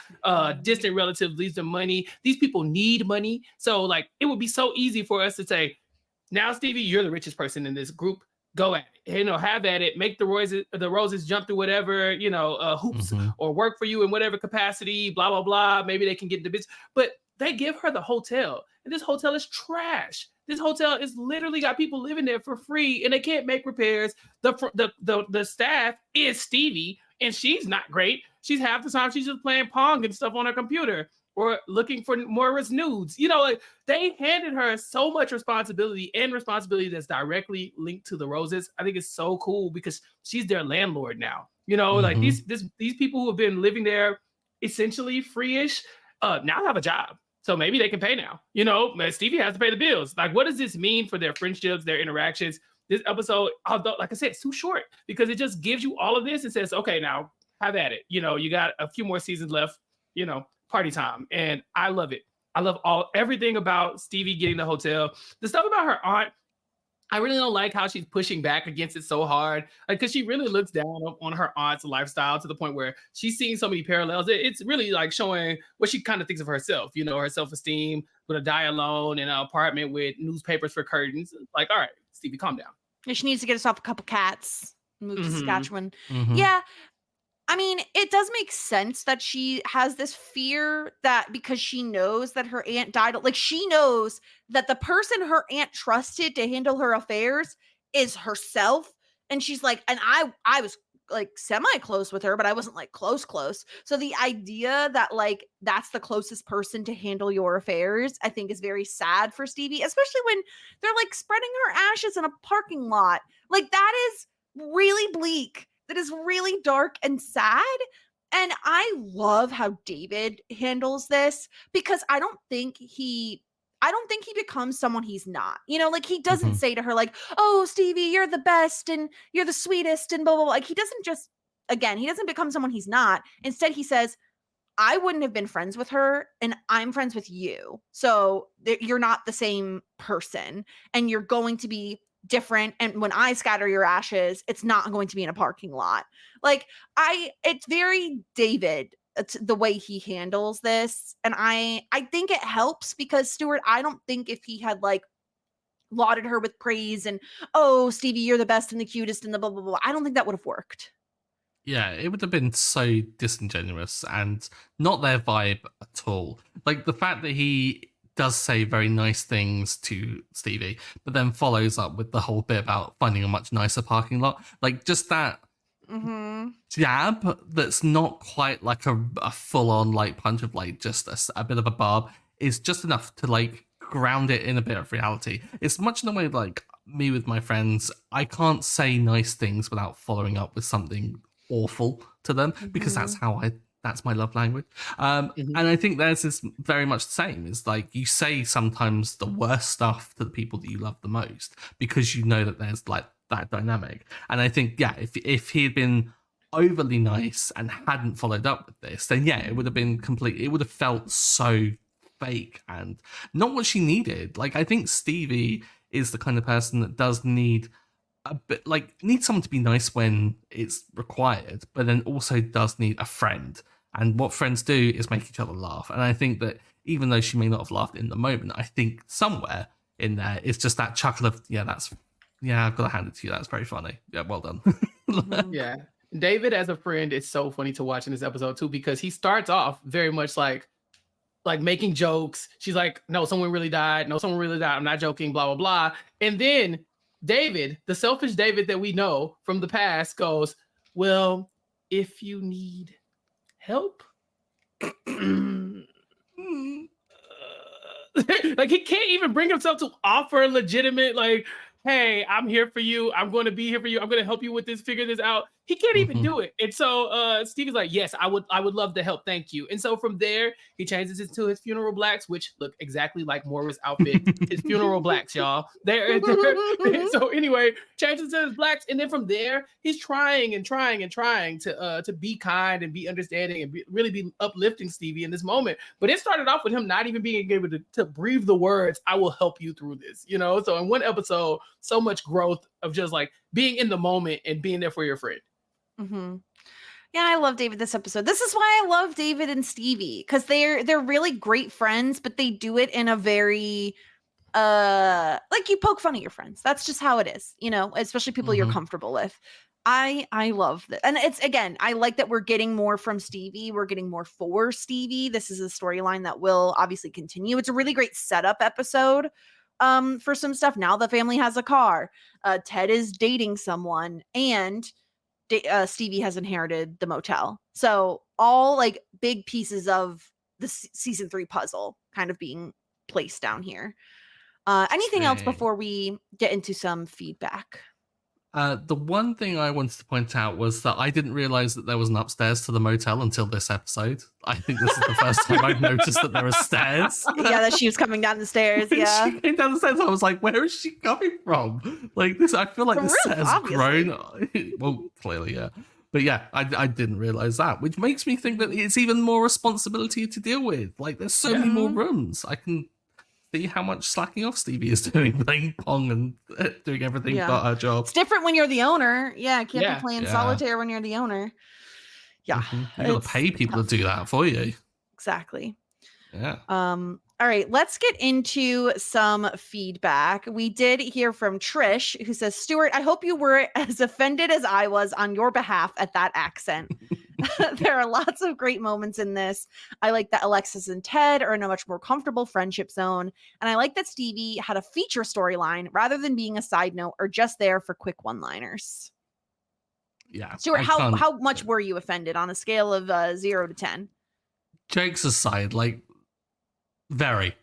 distant relative leaves them money. These people need money. So like, it would be so easy for us to say, now, Stevie, you're the richest person in this group. Go at it, you know, have at it, make the roses jump through whatever, hoops or work for you in whatever capacity, blah, blah, blah. Maybe they can get into business, but they give her the hotel and this hotel is trash. This hotel is literally got people living there for free and they can't make repairs. The staff is Stevie and she's not great. She's half the time she's just playing Pong and stuff on her computer or looking for Moira's nudes. You know, like they handed her so much responsibility that's directly linked to the roses. I think it's so cool because she's their landlord now. You know, like these people who have been living there essentially free-ish now have a job. So maybe they can pay now. You know, Stevie has to pay the bills. Like, what does this mean for their friendships, their interactions? This episode, although, like I said, it's too short because it just gives you all of this and says, okay, now have at it. You know, you got a few more seasons left, you know, party time. And I love it. I love everything about Stevie getting the hotel. The stuff about her aunt, I really don't like how she's pushing back against it so hard. Like, because she really looks down on her aunt's lifestyle to the point where she's seeing so many parallels. It's really like showing what she kind of thinks of herself, you know, her self-esteem with a die alone in an apartment with newspapers for curtains. Like, all right, Stevie, calm down. Yeah, she needs to get herself a couple cats, move to Saskatchewan. Mhm. Yeah. I mean, it does make sense that she has this fear that because she knows that her aunt died, like she knows that the person her aunt trusted to handle her affairs is herself. And she's like, and I was like semi-close with her, but I wasn't like close. So the idea that like that's the closest person to handle your affairs, I think is very sad for Stevie, especially when they're like spreading her ashes in a parking lot. Like that is really bleak. That is really dark and sad. And I love how David handles this because I don't think he becomes someone he's not. You know, like he doesn't say to her like, "Oh, Stevie, you're the best and you're the sweetest and blah blah blah." Like he doesn't he doesn't become someone he's not. Instead, he says, "I wouldn't have been friends with her and I'm friends with you. So you're not the same person and you're going to be different, and when I scatter your ashes, it's not going to be in a parking lot." Like it's very David, the way he handles this, and I think it helps because Stuart, I don't think if he had like lauded her with praise and, "Oh, Stevie, you're the best and the cutest and the blah blah blah," I don't think that would have worked. Yeah, it would have been so disingenuous and not their vibe at all. Like the fact that he does say very nice things to Stevie, but then follows up with the whole bit about finding a much nicer parking lot. Like, just that jab that's not quite like a full-on like punch of like just a bit of a barb is just enough to like ground it in a bit of reality. It's much in the way like me with my friends, I can't say nice things without following up with something awful to them because that's my love language. And I think theirs is very much the same. It's like you say sometimes the worst stuff to the people that you love the most because you know that there's like that dynamic. And I think, yeah, if he had been overly nice and hadn't followed up with this, then yeah, it would have been it would have felt so fake and not what she needed. Like, I think Stevie is the kind of person that does need a bit, like, needs someone to be nice when it's required, but then also does need a friend. And what friends do is make each other laugh. And I think that even though she may not have laughed in the moment, I think somewhere in there is just that chuckle of, I've got to hand it to you. That's very funny. Yeah, well done. Yeah. David as a friend is so funny to watch in this episode too, because he starts off very much like making jokes. She's like, no, someone really died. No, someone really died. I'm not joking, blah, blah, blah. And then David, the selfish David that we know from the past, goes, well, if you need help, like he can't even bring himself to offer legitimate, like, hey, I'm here for you. I'm going to be here for you. I'm going to help you with this, figure this out. He can't even do it. And so Stevie's like, yes, I would love to help. Thank you. And so from there, he changes it to his funeral blacks, which look exactly like Moira's outfit. His funeral blacks, y'all. So anyway, changes to his blacks. And then from there, he's trying and trying and trying to be kind and be understanding and really be uplifting Stevie in this moment. But it started off with him not even being able to breathe the words, I will help you through this, you know? So in one episode, so much growth of just like being in the moment and being there for your friend. Yeah, I love David this episode. This is why I love David and Stevie, because they're really great friends, but they do it in a very like you poke fun at your friends. That's just how it is, you know, especially people you're comfortable with. I love that. And it's, again, I like that we're getting more from Stevie. We're getting more for Stevie. This is a storyline that will obviously continue. It's a really great setup episode for some stuff. Now the family has a car. Ted is dating someone, and Stevie has inherited the motel. So all like big pieces of the season 3 puzzle kind of being placed down here. Anything else before we get into some feedback? The one thing I wanted to point out was that I didn't realize that there was an upstairs to the motel until this episode. I think this is the first time I've noticed that there are stairs. Yeah, that she was coming down the stairs. Yeah, she came down the stairs. I was like, where is she coming from? Like this, I feel like this set has grown. Well, clearly, yeah. But yeah, I didn't realize that, which makes me think that it's even more responsibility to deal with. Like, there's so many more rooms. I can see how much slacking off Stevie is doing, playing Pong and doing everything but her job. It's different when you're the owner. Yeah, can't be playing solitaire when you're the owner. Yeah. You gotta pay people to do that for you. Exactly. Yeah. All right, let's get into some feedback. We did hear from Trish, who says, Stuart, I hope you were as offended as I was on your behalf at that accent. There are lots of great moments in this. I like that Alexis and Ted are in a much more comfortable friendship zone. And I like that Stevie had a feature storyline rather than being a side note or just there for quick one-liners. Yeah. Stuart, how much were you offended on a scale of 0 to 10? Jokes aside, like, very.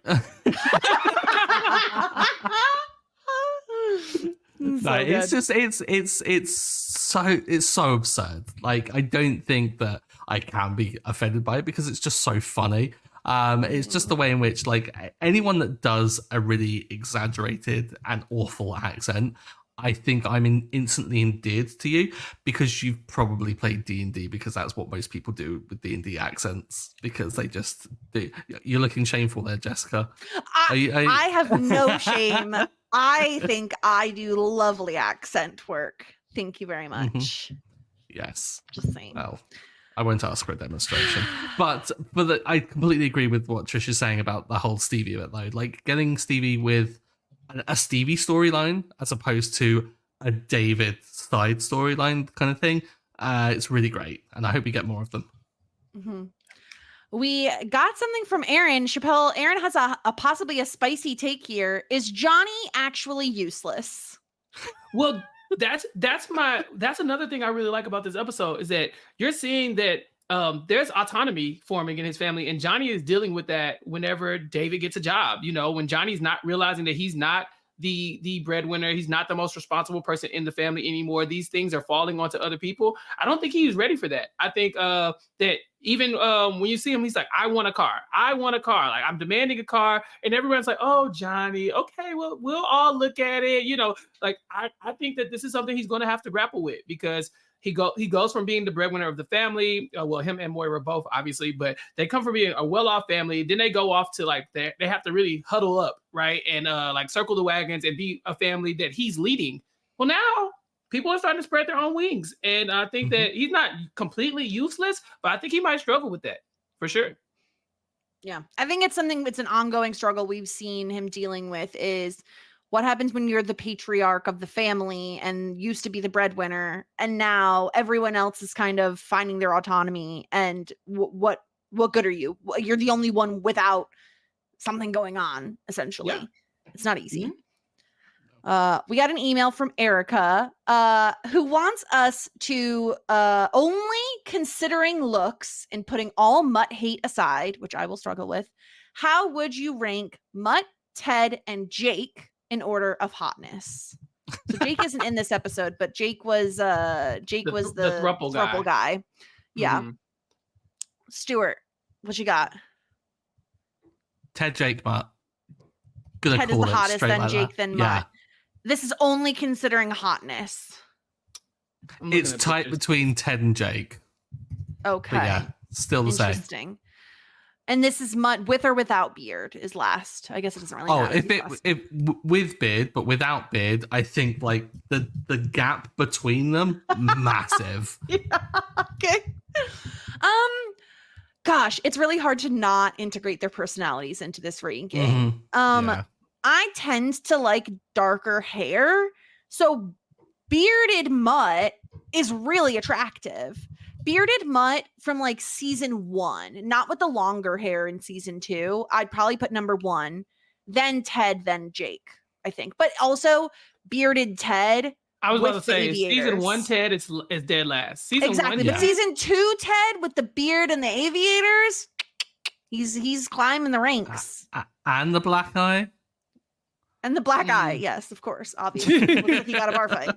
It's so absurd. Like, I don't think that I can be offended by it because it's just so funny. It's just the way in which, like, anyone that does a really exaggerated and awful accent, I think I'm instantly endeared to you because you've probably played D&D, because that's what most people do with D&D accents, because they just do. You're looking shameful there, Jessica. I have no shame. I think I do lovely accent work. Thank you very much. Yes. Just saying. Well, I won't ask for a demonstration. but I completely agree with what Trish is saying about the whole Stevie bit, though. Like, getting Stevie with a Stevie storyline as opposed to a David side storyline kind of thing, it's really great, and I hope we get more of them. We got something from Aaron. Chappelle, Aaron has a possibly a spicy take here. Is Johnny actually useless? Well, that's another thing I really like about this episode is that you're seeing that there's autonomy forming in his family, and Johnny is dealing with that whenever David gets a job. You know, when Johnny's not realizing that he's not the breadwinner, he's not the most responsible person in the family anymore. These things are falling onto other people. I don't think he's ready for that. I think that even when you see him, he's like, I want a car. Like, I'm demanding a car. And everyone's like, oh, Johnny, okay, well, we'll all look at it. You know, like, I think that this is something he's going to have to grapple with, because he goes from being the breadwinner of the family. Well, him and Moira both, obviously, but they come from being a well-off family. Then they go off to, like, they have to really huddle up, right? And like circle the wagons and be a family that he's leading. Well, now people are starting to spread their own wings. And I think that he's not completely useless, but I think he might struggle with that for sure. Yeah, I think it's an ongoing struggle we've seen him dealing with, is what happens when you're the patriarch of the family and used to be the breadwinner, and now everyone else is kind of finding their autonomy, and what good are you? You're the only one without something going on, essentially. Yeah. It's not easy. We got an email from Erica, who wants us to only considering looks and putting all Mutt hate aside, which I will struggle with. How would you rank Mutt, Ted, and Jake in order of hotness? So Jake isn't in this episode, but Jake was the thruple guy. Yeah. Stuart, what you got? Ted, Jake, Mutt. Ted is the hottest, then Jake, then Mutt. This is only considering hotness. It's tight between Ted and Jake. Okay. But yeah, still the same. Interesting. And this is Mutt with or without beard is last. I guess it doesn't really matter. If with beard, but without beard, I think like the gap between them, massive. Yeah. Okay. Gosh, it's really hard to not integrate their personalities into this ranking. Yeah. I tend to like darker hair. So bearded Mutt is really attractive. Bearded Mutt from like season 1, not with the longer hair in season 2. I'd probably put number 1, then Ted, then Jake, I think. But also bearded Ted. I was about to say season 1 Ted is dead last. Season 1, but season 2 Ted with the beard and the aviators, he's climbing the ranks. And the black eye. And the black eye, yes, of course, obviously. Looks like he got a bar fight.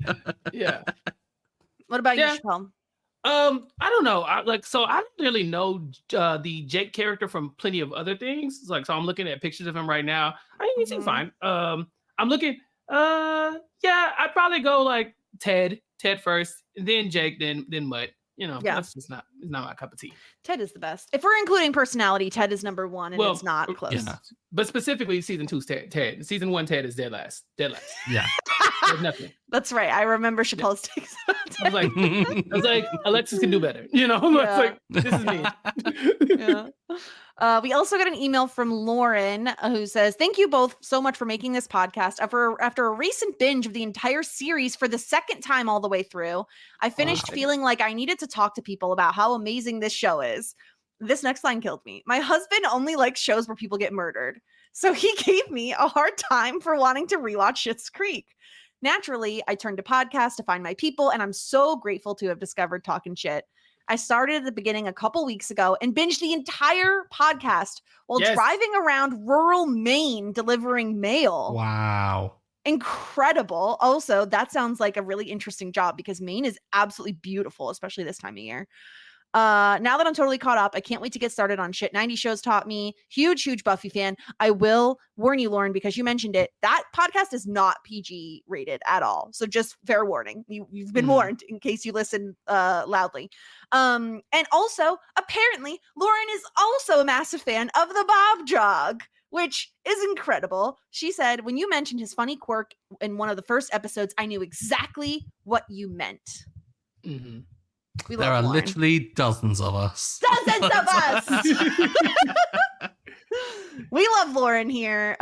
Yeah. What about you, Chappelle? I don't know. I don't really know the Jake character from plenty of other things. So I'm looking at pictures of him right now. I think he seems fine. I'm looking. I'd probably go like Ted first, and then Jake, then Mutt. You know, that's just it's not my cup of tea. Ted is the best. If we're including personality, Ted is number 1, and it's not close. Yeah. But specifically, season 2's Ted. Season 1 Ted is dead last. Yeah. There's nothing. That's right. I remember Chappelle's takes. I was like, Alexis can do better. You know, I was like, this is me. Yeah. We also got an email from Lauren who says, thank you both so much for making this podcast. After a recent binge of the entire series for the second time all the way through, I finished feeling like I needed to talk to people about how amazing this show is. This next line killed me. My husband only likes shows where people get murdered, so he gave me a hard time for wanting to rewatch Schitt's Creek. Naturally, I turned to podcasts to find my people, and I'm so grateful to have discovered Talkin' Schitt. I started at the beginning a couple weeks ago and binged the entire podcast while driving around rural Maine delivering mail. Wow. Incredible. Also, that sounds like a really interesting job because Maine is absolutely beautiful, especially this time of year. Now that I'm totally caught up, I can't wait to get started on Schitt. 90 Shows taught me. Huge Buffy fan. I will warn you, Lauren, because you mentioned it. That podcast is not PG rated at all. So just fair warning. You've been warned in case you listen loudly. And also, apparently, Lauren is also a massive fan of the Bob Jog, which is incredible. She said, when you mentioned his funny quirk in one of the first episodes, I knew exactly what you meant. Mm-hmm. There are Lauren. Literally dozens of us. Dozens of us! We love Lauren here.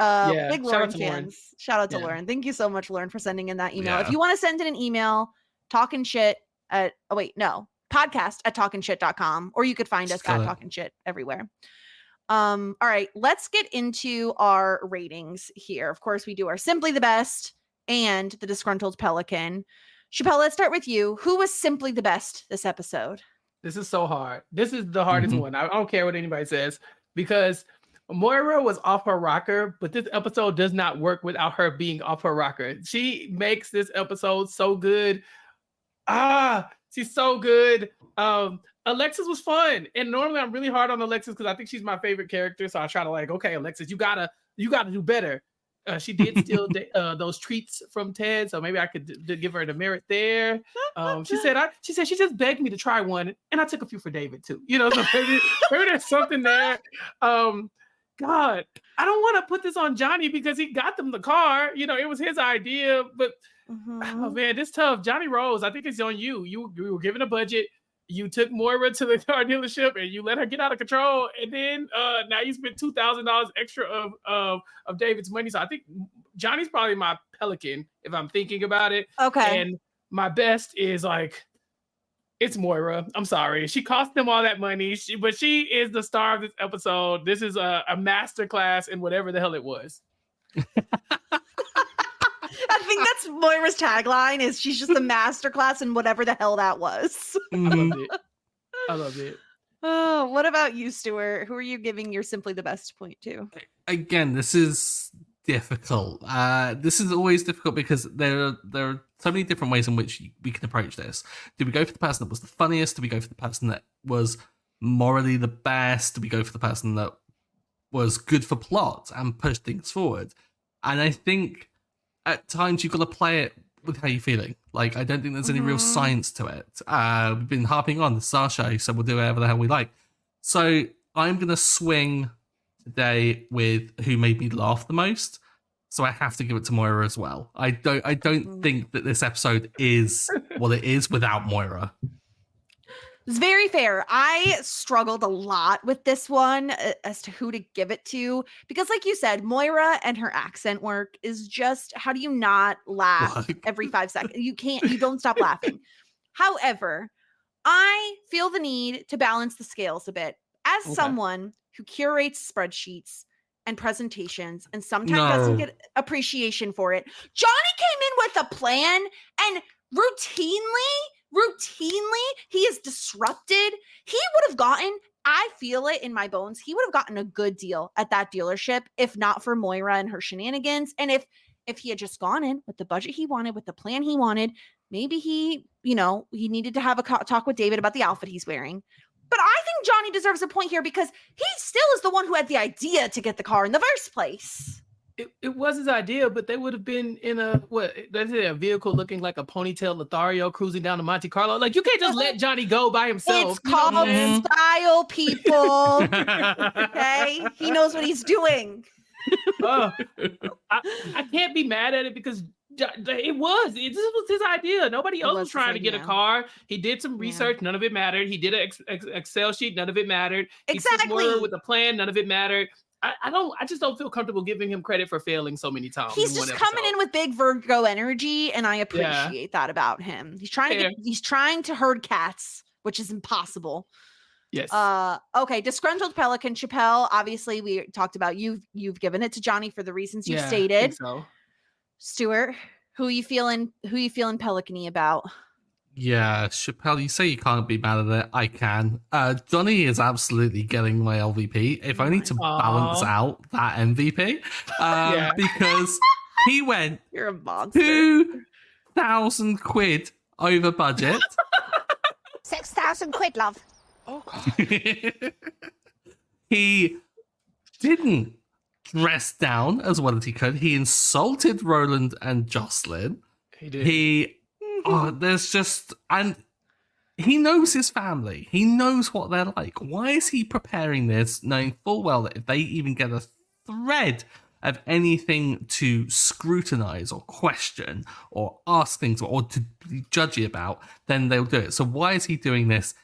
Big Lauren fans. Shout out to Lauren. Thank you so much, Lauren, for sending in that email. If you want to send in an email, talking shit at... Oh, wait, no. podcast at talkingshit.com, or you could find us Just got at it. Talking Shit everywhere. All right, let's get into our ratings here. Of course, we do our Simply the Best and the Disgruntled Pelican. Chappelle, let's start with you. Who was simply the best this episode? This is so hard. This is the hardest one. I don't care what anybody says, because Moira was off her rocker, but this episode does not work without her being off her rocker. She makes this episode so good. She's so good. Alexis was fun, and normally I'm really hard on Alexis because I think she's my favorite character. So I try to like, okay, Alexis, you gotta do better. She did steal those treats from Ted, so maybe I could give her a demerit there. She said she just begged me to try one, and I took a few for David too. So maybe there's something there. God, I don't want to put this on Johnny because he got them the car. It was his idea, but oh man, this tough. Johnny Rose, I think it's on you. You were given a budget. You took Moira to the car dealership and you let her get out of control, and then now you spent $2,000 extra of David's money. So I think Johnny's probably my Pelican if I'm thinking about it. Okay. And my best is like, it's Moira. I'm sorry, she cost them all that money, but she is the star of this episode. This is a masterclass in whatever the hell it was. I think that's Moira's tagline, is she's just a masterclass in whatever the hell that was. I loved it. I loved it. Oh, what about you, Stuart? Who are you giving your Simply the Best point to? Again, this is difficult. This is always difficult because there are so many different ways in which we can approach this. Do we go for the person that was the funniest? Do we go for the person that was morally the best? Do we go for the person that was good for plot and push things forward? And I think at times you've got to play it with how you're feeling. Like, I don't think there's any real science to it. We've been harping on the Star Show, so we'll do whatever the hell we like. So I'm going to swing today with who made me laugh the most. So I have to give it to Moira as well. I don't think that this episode is what it is without Moira. It's very fair. I struggled a lot with this one as to who to give it to, because like you said, Moira and her accent work is just, how do you not laugh every 5 seconds? You don't stop laughing. However, I feel the need to balance the scales a bit. As someone who curates spreadsheets and presentations and sometimes doesn't get appreciation for it, Johnny came in with a plan and routinely he is disrupted. He would have gotten, I feel it in my bones, he would have gotten a good deal at that dealership if not for Moira and her shenanigans. And if he had just gone in with the budget he wanted, with the plan he wanted, maybe he needed to have a talk with David about the outfit he's wearing. But I think Johnny deserves a point here because he still is the one who had the idea to get the car in the first place. It was his idea, but they would have been in a vehicle looking like a ponytail Lothario cruising down to Monte Carlo. Like, you can't just let Johnny go by himself. It's called style, people. Okay? He knows what he's doing. I can't be mad at it because this was his idea. Nobody else was trying to get a car. He did some research. None of it mattered. He did an Excel sheet. None of it mattered. Exactly. He took with a plan. None of it mattered. I just don't feel comfortable giving him credit for failing so many times. He's just coming in with big Virgo energy, and I appreciate that about him. He's trying to herd cats, which is impossible. Yes. Okay, Disgruntled Pelican, Chappelle. Obviously, we talked about you've given it to Johnny for the reasons you stated. I think so. Stuart, who you feeling Pelican-y about? Yeah, Chappelle, you say you can't be mad at it. I can. Johnny is absolutely getting my LVP, if only to balance out that MVP. Because he went You're a monster. 2,000 quid over budget. 6,000 quid, love. Oh, God. He didn't dress down as well as he could. He insulted Roland and Jocelyn. He did. And he knows his family. He knows what they're like. Why is he preparing this, knowing full well that if they even get a thread of anything to scrutinize or question or ask things or to be judgy about, then they'll do it. So why is he doing this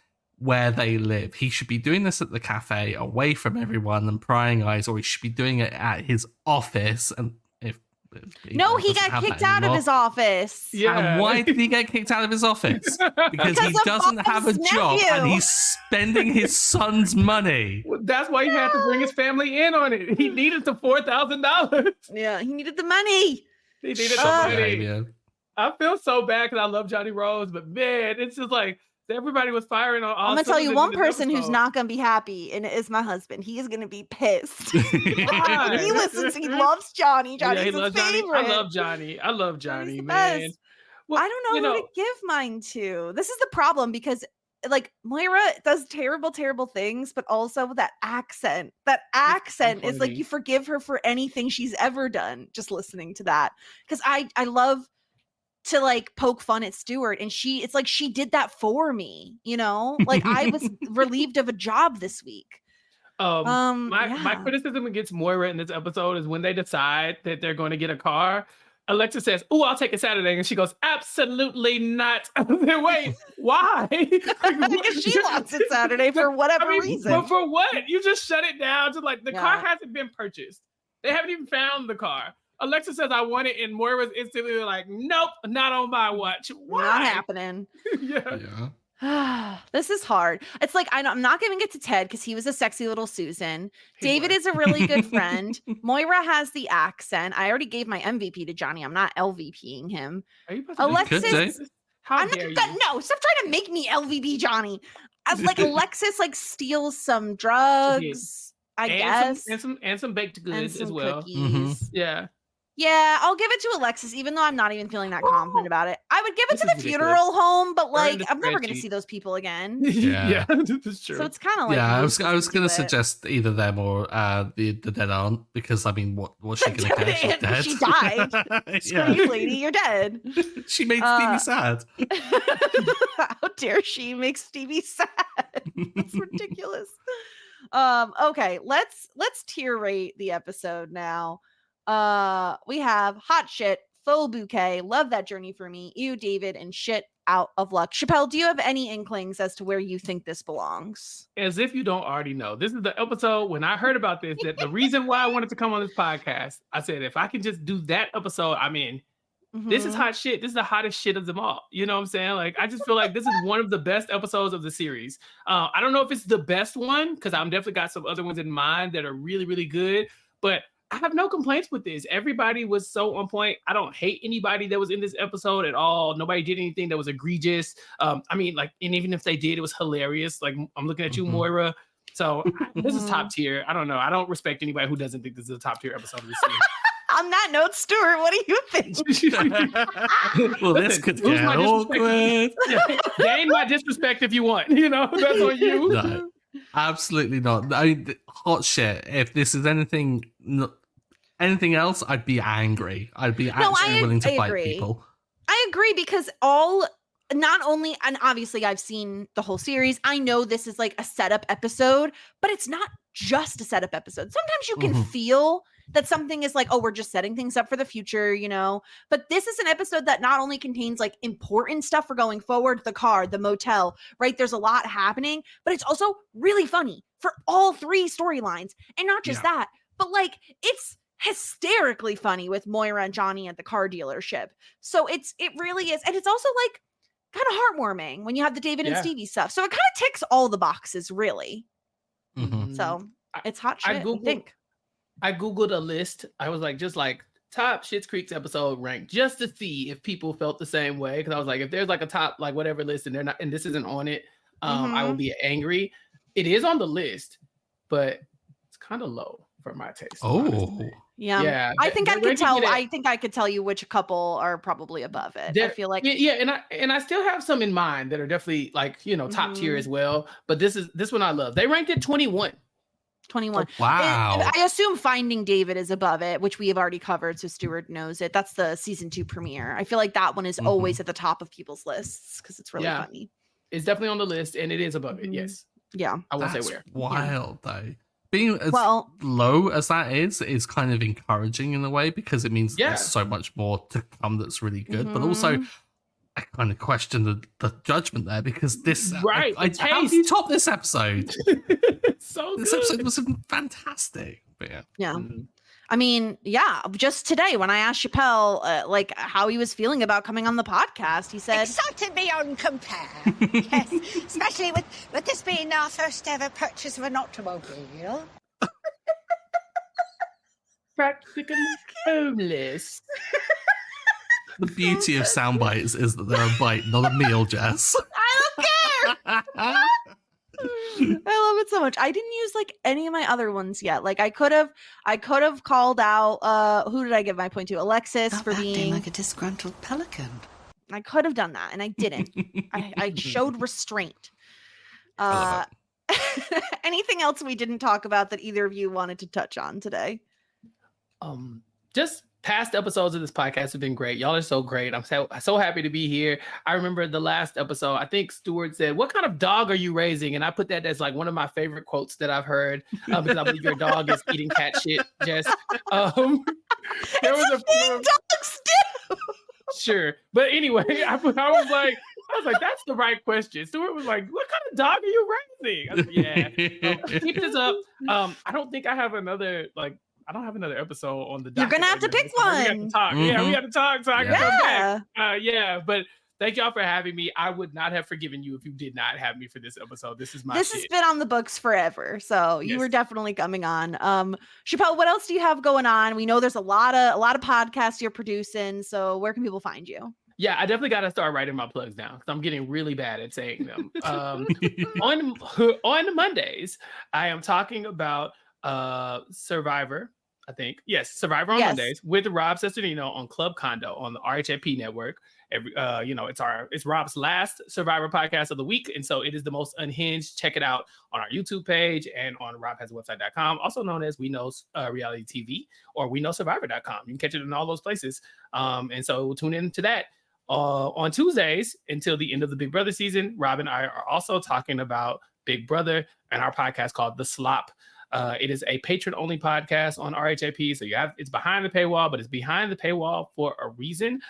where they live? He should be doing this at the cafe, away from everyone and prying eyes, or he should be doing it at his office. And if No, he doesn't got have kicked that out of anymore. his office. Yeah. And why did he get kicked out of his office? Because he Because of doesn't have a Bob's job and nephew. he's spending his son's money. Well, that's why he had to bring his family in on it. He needed the $4,000. Yeah, he needed the money. He needed the Ugh. money. Behavior. I feel so bad because I love Johnny Rose, but man, it's just like everybody was firing on all I'm gonna tell you cylinders one in this person who's episode. not gonna be happy, and it is my husband. He is gonna be pissed. Why? He listens. He loves Johnny. Johnny's he his loves favorite. Johnny. I love Johnny. I love Johnny's Johnny, the man. best. Well, I don't know who to give mine to. This is the problem because like Moira does terrible things, but also that accent is like funny. you forgive her for anything she's ever done just listening to that. Because I love to like poke fun at Stuart, and it's like she did that for me, you know? Like I was relieved of a job this week. My criticism against Moira in this episode is when they decide that they're going to get a car. Alexa says, "Oh, I'll take it Saturday," and she goes, "Absolutely not." Wait, why? Because she wants it Saturday for whatever reason. But for what? You just shut it down to like the car Yeah. hasn't been purchased. They haven't even found the car. Alexa says, "I want it," and Moira's instantly like, "Nope, not on my watch." Why? Not happening. Yeah. This is hard. It's like I'm not giving it to Ted because he was a sexy little Susan. He David was. is a really good friend. Moira has the accent. I already gave my MVP to Johnny. I'm not LVPing him. Are you supposed to do Alexis, this? How I'm dare not. you? No, stop trying to make me LVP Johnny. As like Alexis like steals some drugs, I guess, and some baked goods some as well. cookies. Yeah. Yeah, I'll give it to Alexis, even though I'm not even feeling that confident about it. I would give it This to is the ridiculous. funeral home, but Burn like the I'm never going to spreadsheet. see those people again. Yeah, that's true. So it's kind of like Yeah, I was useless to going to do it. suggest either them or the dead aunt, because I mean, what's she The going to get? She's dead dead. aunt, she died. Screw Yeah. you, lady, you're dead. She made Stevie sad. How dare she make Stevie sad? That's ridiculous. Okay, let's tier rate the episode now. We have hot shit, full bouquet, love that journey for me, ew David, and shit out of luck. Chappelle, do you have any inklings as to where you think this belongs? As if you don't already know. This is the episode when I heard about this, that the reason why I wanted to come on this podcast, I said, if I can just do that episode, I'm in. This is Mhm. hot shit. This is the hottest shit of them all. You know what I'm saying? Like, I just feel like this is one of the best episodes of the series. I don't know if it's the best one, because I'm definitely got some other ones in mind that are really, really good. But I have no complaints with this. Everybody was so on point. I don't hate anybody that was in this episode at all. Nobody did anything that was egregious. I mean, like, and even if they did, it was hilarious. Like, I'm looking at you, Mhm. Moira. So this is top tier. I don't know. I don't respect anybody who doesn't think this is a top tier episode of the series. On that note, Stuart, what do you think? Well, this Listen, could who's get my awkward. Yeah, gain my disrespect if you want. You know, that's on you. No, absolutely not. I mean, hot shit. If this is anything else, I'd be angry. I'd be actually willing to I fight agree. people. I agree because not only, and obviously I've seen the whole series. I know this is like a setup episode, but it's not just a setup episode. Sometimes you can Mhm. feel that something is like, oh, we're just setting things up for the future, you know? But this is an episode that not only contains like important stuff for going forward, the car, the motel, right? There's a lot happening, but it's also really funny for all three storylines. And not just that, but like it's hysterically funny with Moira and Johnny at the car dealership. So it really is. And it's also like kind of heartwarming when you have the David and Yeah. Stevie stuff. So it kind of ticks all the boxes, really. Mhm. So it's hot shit. I Googled a list. I was like, just like top Schitt's Creek's episode ranked, just to see if people felt the same way. Because I was like, if there's like a top like whatever list and they're not, and this isn't on it, I will be angry. It is on the list, but it's kind of low for my taste. honestly. Yeah. I think they're I could ranking tell. it at- I think I could tell you which couple are probably above it. I They're- feel like yeah, and I still have some in mind that are definitely like, you know, top tier as well. But this one I love. They ranked it 21. 21. Wow. I assume Finding David is above it, which we have already covered, so Stuart knows it. That's the season 2 premiere. I feel like that one is always at the top of people's lists because it's really funny. It's definitely on the list, and it is above it. Mhm. Yes, Yeah. I won't say That's where. wild, though. Being as Well- low as that is kind of encouraging in a way, because it means Yeah. there's so much more to come that's really good. But also, I kind of question the judgment there, because this Right, how the do you top this episode? So This good. episode was fantastic. But yeah. Yeah. Mhm. I mean, yeah, just today when I asked Chappelle like how he was feeling about coming on the podcast, he said, Excited beyond compare. Yes, especially with this being our first ever purchase of an automobile. Practically homeless. The beauty of sound bites is that they're a bite, not a meal, Jess. I don't care. I love it so much. I didn't use like any of my other ones yet. Like I could have called out who did I give my point to? Alexis Stop for acting being like a disgruntled pelican. I could have done that and I didn't. I showed restraint. I Anything else we didn't talk about that either of you wanted to touch on today? Just past episodes of this podcast have been great. Y'all are so great. I'm so happy to be here. I remember the last episode, I think Stuart said, "What kind of dog are you raising?" And I put that as like one of my favorite quotes that I've heard because I believe your dog is eating cat shit, Jess. There was a few dogs do. Sure. But anyway, I was like, that's the right question. Stuart was like, "What kind of dog are you raising?" I was like, yeah. Keep this up. I don't think I have another I don't have another episode on the docket. You're gonna have to pick one. We have to talk. Yeah, we have to talk so I can come back. Yeah. But thank y'all for having me. I would not have forgiven you if you did not have me for this episode. This is my This shit. has been on the books forever, so you were definitely coming on. Chappelle, what else do you have going on? We know there's a lot of podcasts you're producing, so where can people find you? Yeah, I definitely got to start writing my plugs down because I'm getting really bad at saying them. On Mondays, I am talking about Survivor. I think Survivor on Mondays with Rob Cesternino on Club Condo on the RHAP network. It's Rob's last Survivor podcast of the week, and so it is the most unhinged. Check it out on our YouTube page and on robhasawebsite.com, also known as We Know Reality TV or We Know Survivor.com. You can catch it in all those places, and so we'll tune in to that. On Tuesdays until the end of the Big Brother season, Rob and I are also talking about Big Brother and our podcast called The Slop. It is a patron-only podcast on RHAP, so it's behind the paywall, but it's behind the paywall for a reason.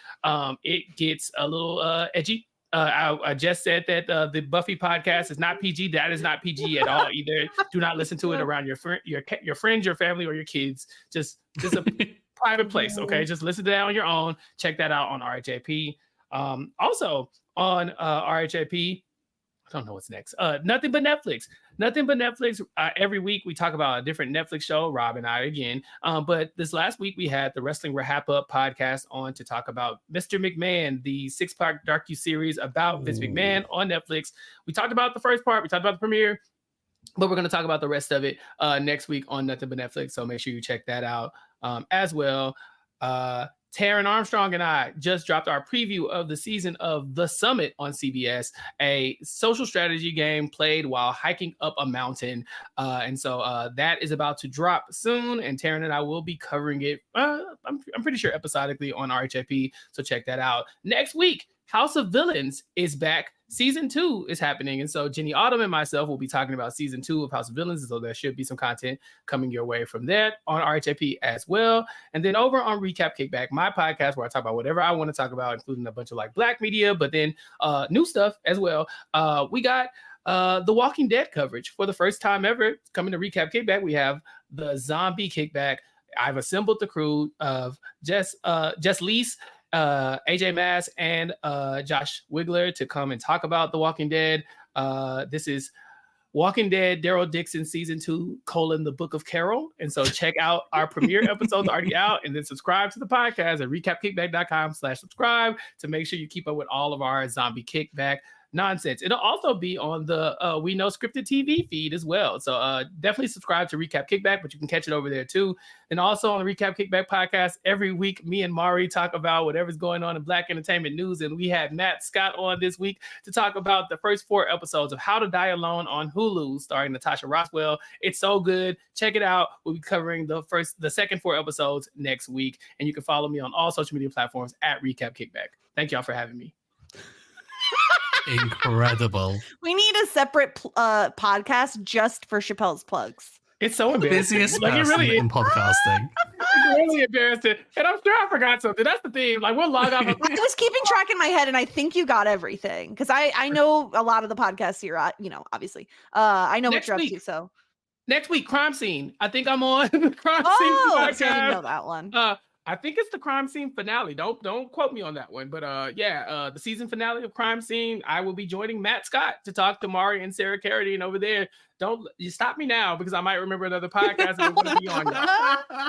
It gets a little edgy. I just said that the Buffy podcast is not PG. That is not PG at all either. Do not listen to it around your friends, your family, or your kids. Just a private place, okay? Just listen to that on your own. Check that out on RHAP. Also on RHAP. I don't know what's next. Nothing But Netflix. Nothing But Netflix. Every week we talk about a different Netflix show, Rob and I again. But this last week we had the Wrestling Wrap Up podcast on to talk about Mr. McMahon, the 6-part docu-series about Vince McMahon on Netflix. We talked about the first part. We talked about the premiere. But we're going to talk about the rest of it next week on Nothing But Netflix. So make sure you check that out as well. Taryn Armstrong and I just dropped our preview of the season of The Summit on CBS, a social strategy game played while hiking up a mountain. And so that is about to drop soon. And Taryn and I will be covering it, I'm pretty sure episodically on RHAP. So check that out. Next week, House of Villains is back. Season 2 is happening. And so Jenny Autumn and myself will be talking about season 2 of House of Villains. So there should be some content coming your way from that on RHAP as well. And then over on Recap Kickback, my podcast where I talk about whatever I want to talk about, including a bunch of like Black media, but then new stuff as well. We got The Walking Dead coverage for the first time ever. Coming to Recap Kickback, we have the Zombie Kickback. I've assembled the crew of Jess Leese, AJ Mass, and Josh Wigler to come and talk about The Walking Dead. This is Walking Dead Daryl Dixon season 2 : The Book of Carol. And so check out our premiere episodes already out, and then subscribe to the podcast at recapkickback.com/subscribe to make sure you keep up with all of our Zombie Kickback nonsense. It'll also be on the We Know Scripted TV feed as well. So definitely subscribe to Recap Kickback, but you can catch it over there too. And also on the Recap Kickback podcast, every week, me and Mari talk about whatever's going on in Black entertainment news. And we had Matt Scott on this week to talk about the first 4 episodes of How to Die Alone on Hulu, starring Natasha Rothwell. It's so good. Check it out. We'll be covering the second 4 episodes next week. And you can follow me on all social media platforms at Recap Kickback. Thank y'all for having me. Incredible. We need a separate podcast just for Chappelle's plugs. It's so embarrassing. Busiest Like, it person really in podcasting. It's really embarrassing. And I'm sure I forgot something. That's the thing. Like, we'll log off. I was keeping track in my head, and I think you got everything because I know a lot of the podcasts you're at. You know, obviously, I know what Next you're up week. to. So Next week, crime scene. I think I'm on the crime Oh, scene see, I didn't know podcast. that one. I think it's the crime scene finale. Don't quote me on that one, but the season finale of Crime Scene. I will be joining Matt Scott to talk to Mari and Sarah Carradine over there. Don't you stop me now because I might remember another podcast that I'm going to be on. Y'all.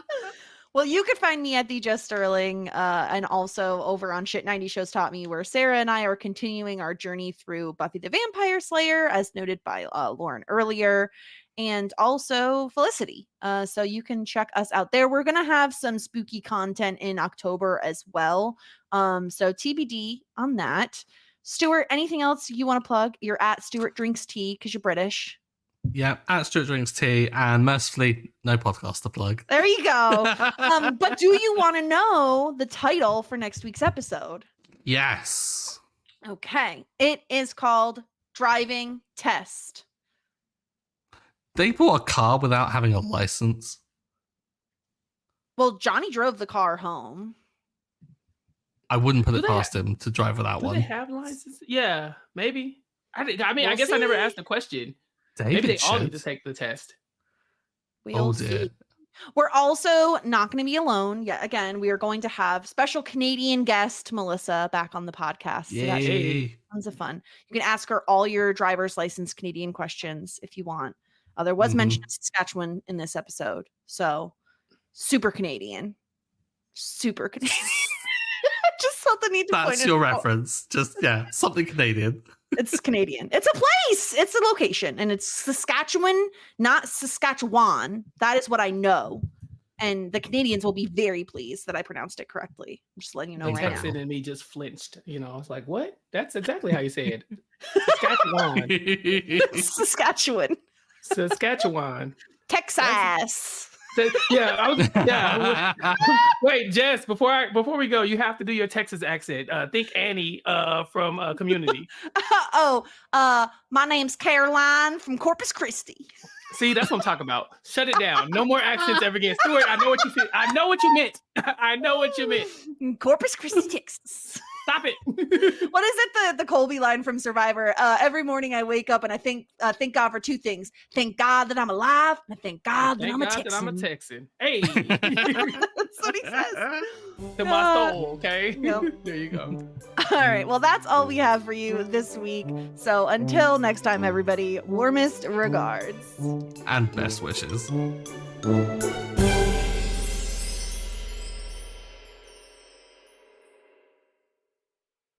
Well, you could find me at the Just Sterling and also over on Shit 90 Shows Taught Me, where Sarah and I are continuing our journey through Buffy the Vampire Slayer, as noted by Lauren earlier, and also Felicity. So you can check us out there. We're going to have some spooky content in October as well. So TBD on that. Stuart, anything else you want to plug? You're at Stuart Drinks Tea because you're British. Yeah, at Stuart Drinks Tea, and mercifully, no podcast to plug. There you go. But do you want to know the title for next week's episode? Yes. Okay. It is called Driving Test. They bought a car without having a license. Well, Johnny drove the car home. I wouldn't put Do it they past him to drive without Do one. they have licenses? Yeah, maybe. I mean, I We'll guess I never see. asked the question. David Maybe they all need should. to take the test. We'll Oh dear. see. We're also not going to be alone. Yet again, we are going to have special Canadian guest Melissa back on the podcast. So that should be Yay. tons of fun. You can ask her all your driver's license Canadian questions if you want. There was mention of Saskatchewan in this episode. So super Canadian. Super Canadian. Just felt the need to point That's it your out. reference. Just, yeah, something Canadian. It's Canadian. It's a place. It's a location. And it's Saskatchewan, not Saskatchewan. That is what I know. And the Canadians will be very pleased that I pronounced it correctly. I'm just letting you know They right texted now. and me just flinched. You know, I was like, "What? That's exactly how you say it." Saskatchewan. Saskatchewan. Saskatchewan. Texas. Wait, Jess. Before we go, you have to do your Texas accent. Think Annie from Community. My name's Caroline from Corpus Christi. See, that's what I'm talking about. Shut it down. No more accents ever again. Stuart, I know what you feel. I know what you meant. I know what you meant. Corpus Christi, Texas. Stop it. What is it? The Colby line from Survivor. Every morning I wake up and I thank God for two things. Thank God that I'm alive, and I thank God that I'm a Texan. I'm a Texan. Hey. That's what he says. To my soul, okay? Yep. There you go. All right. Well, that's all we have for you this week. So until next time, everybody, warmest regards. And best wishes.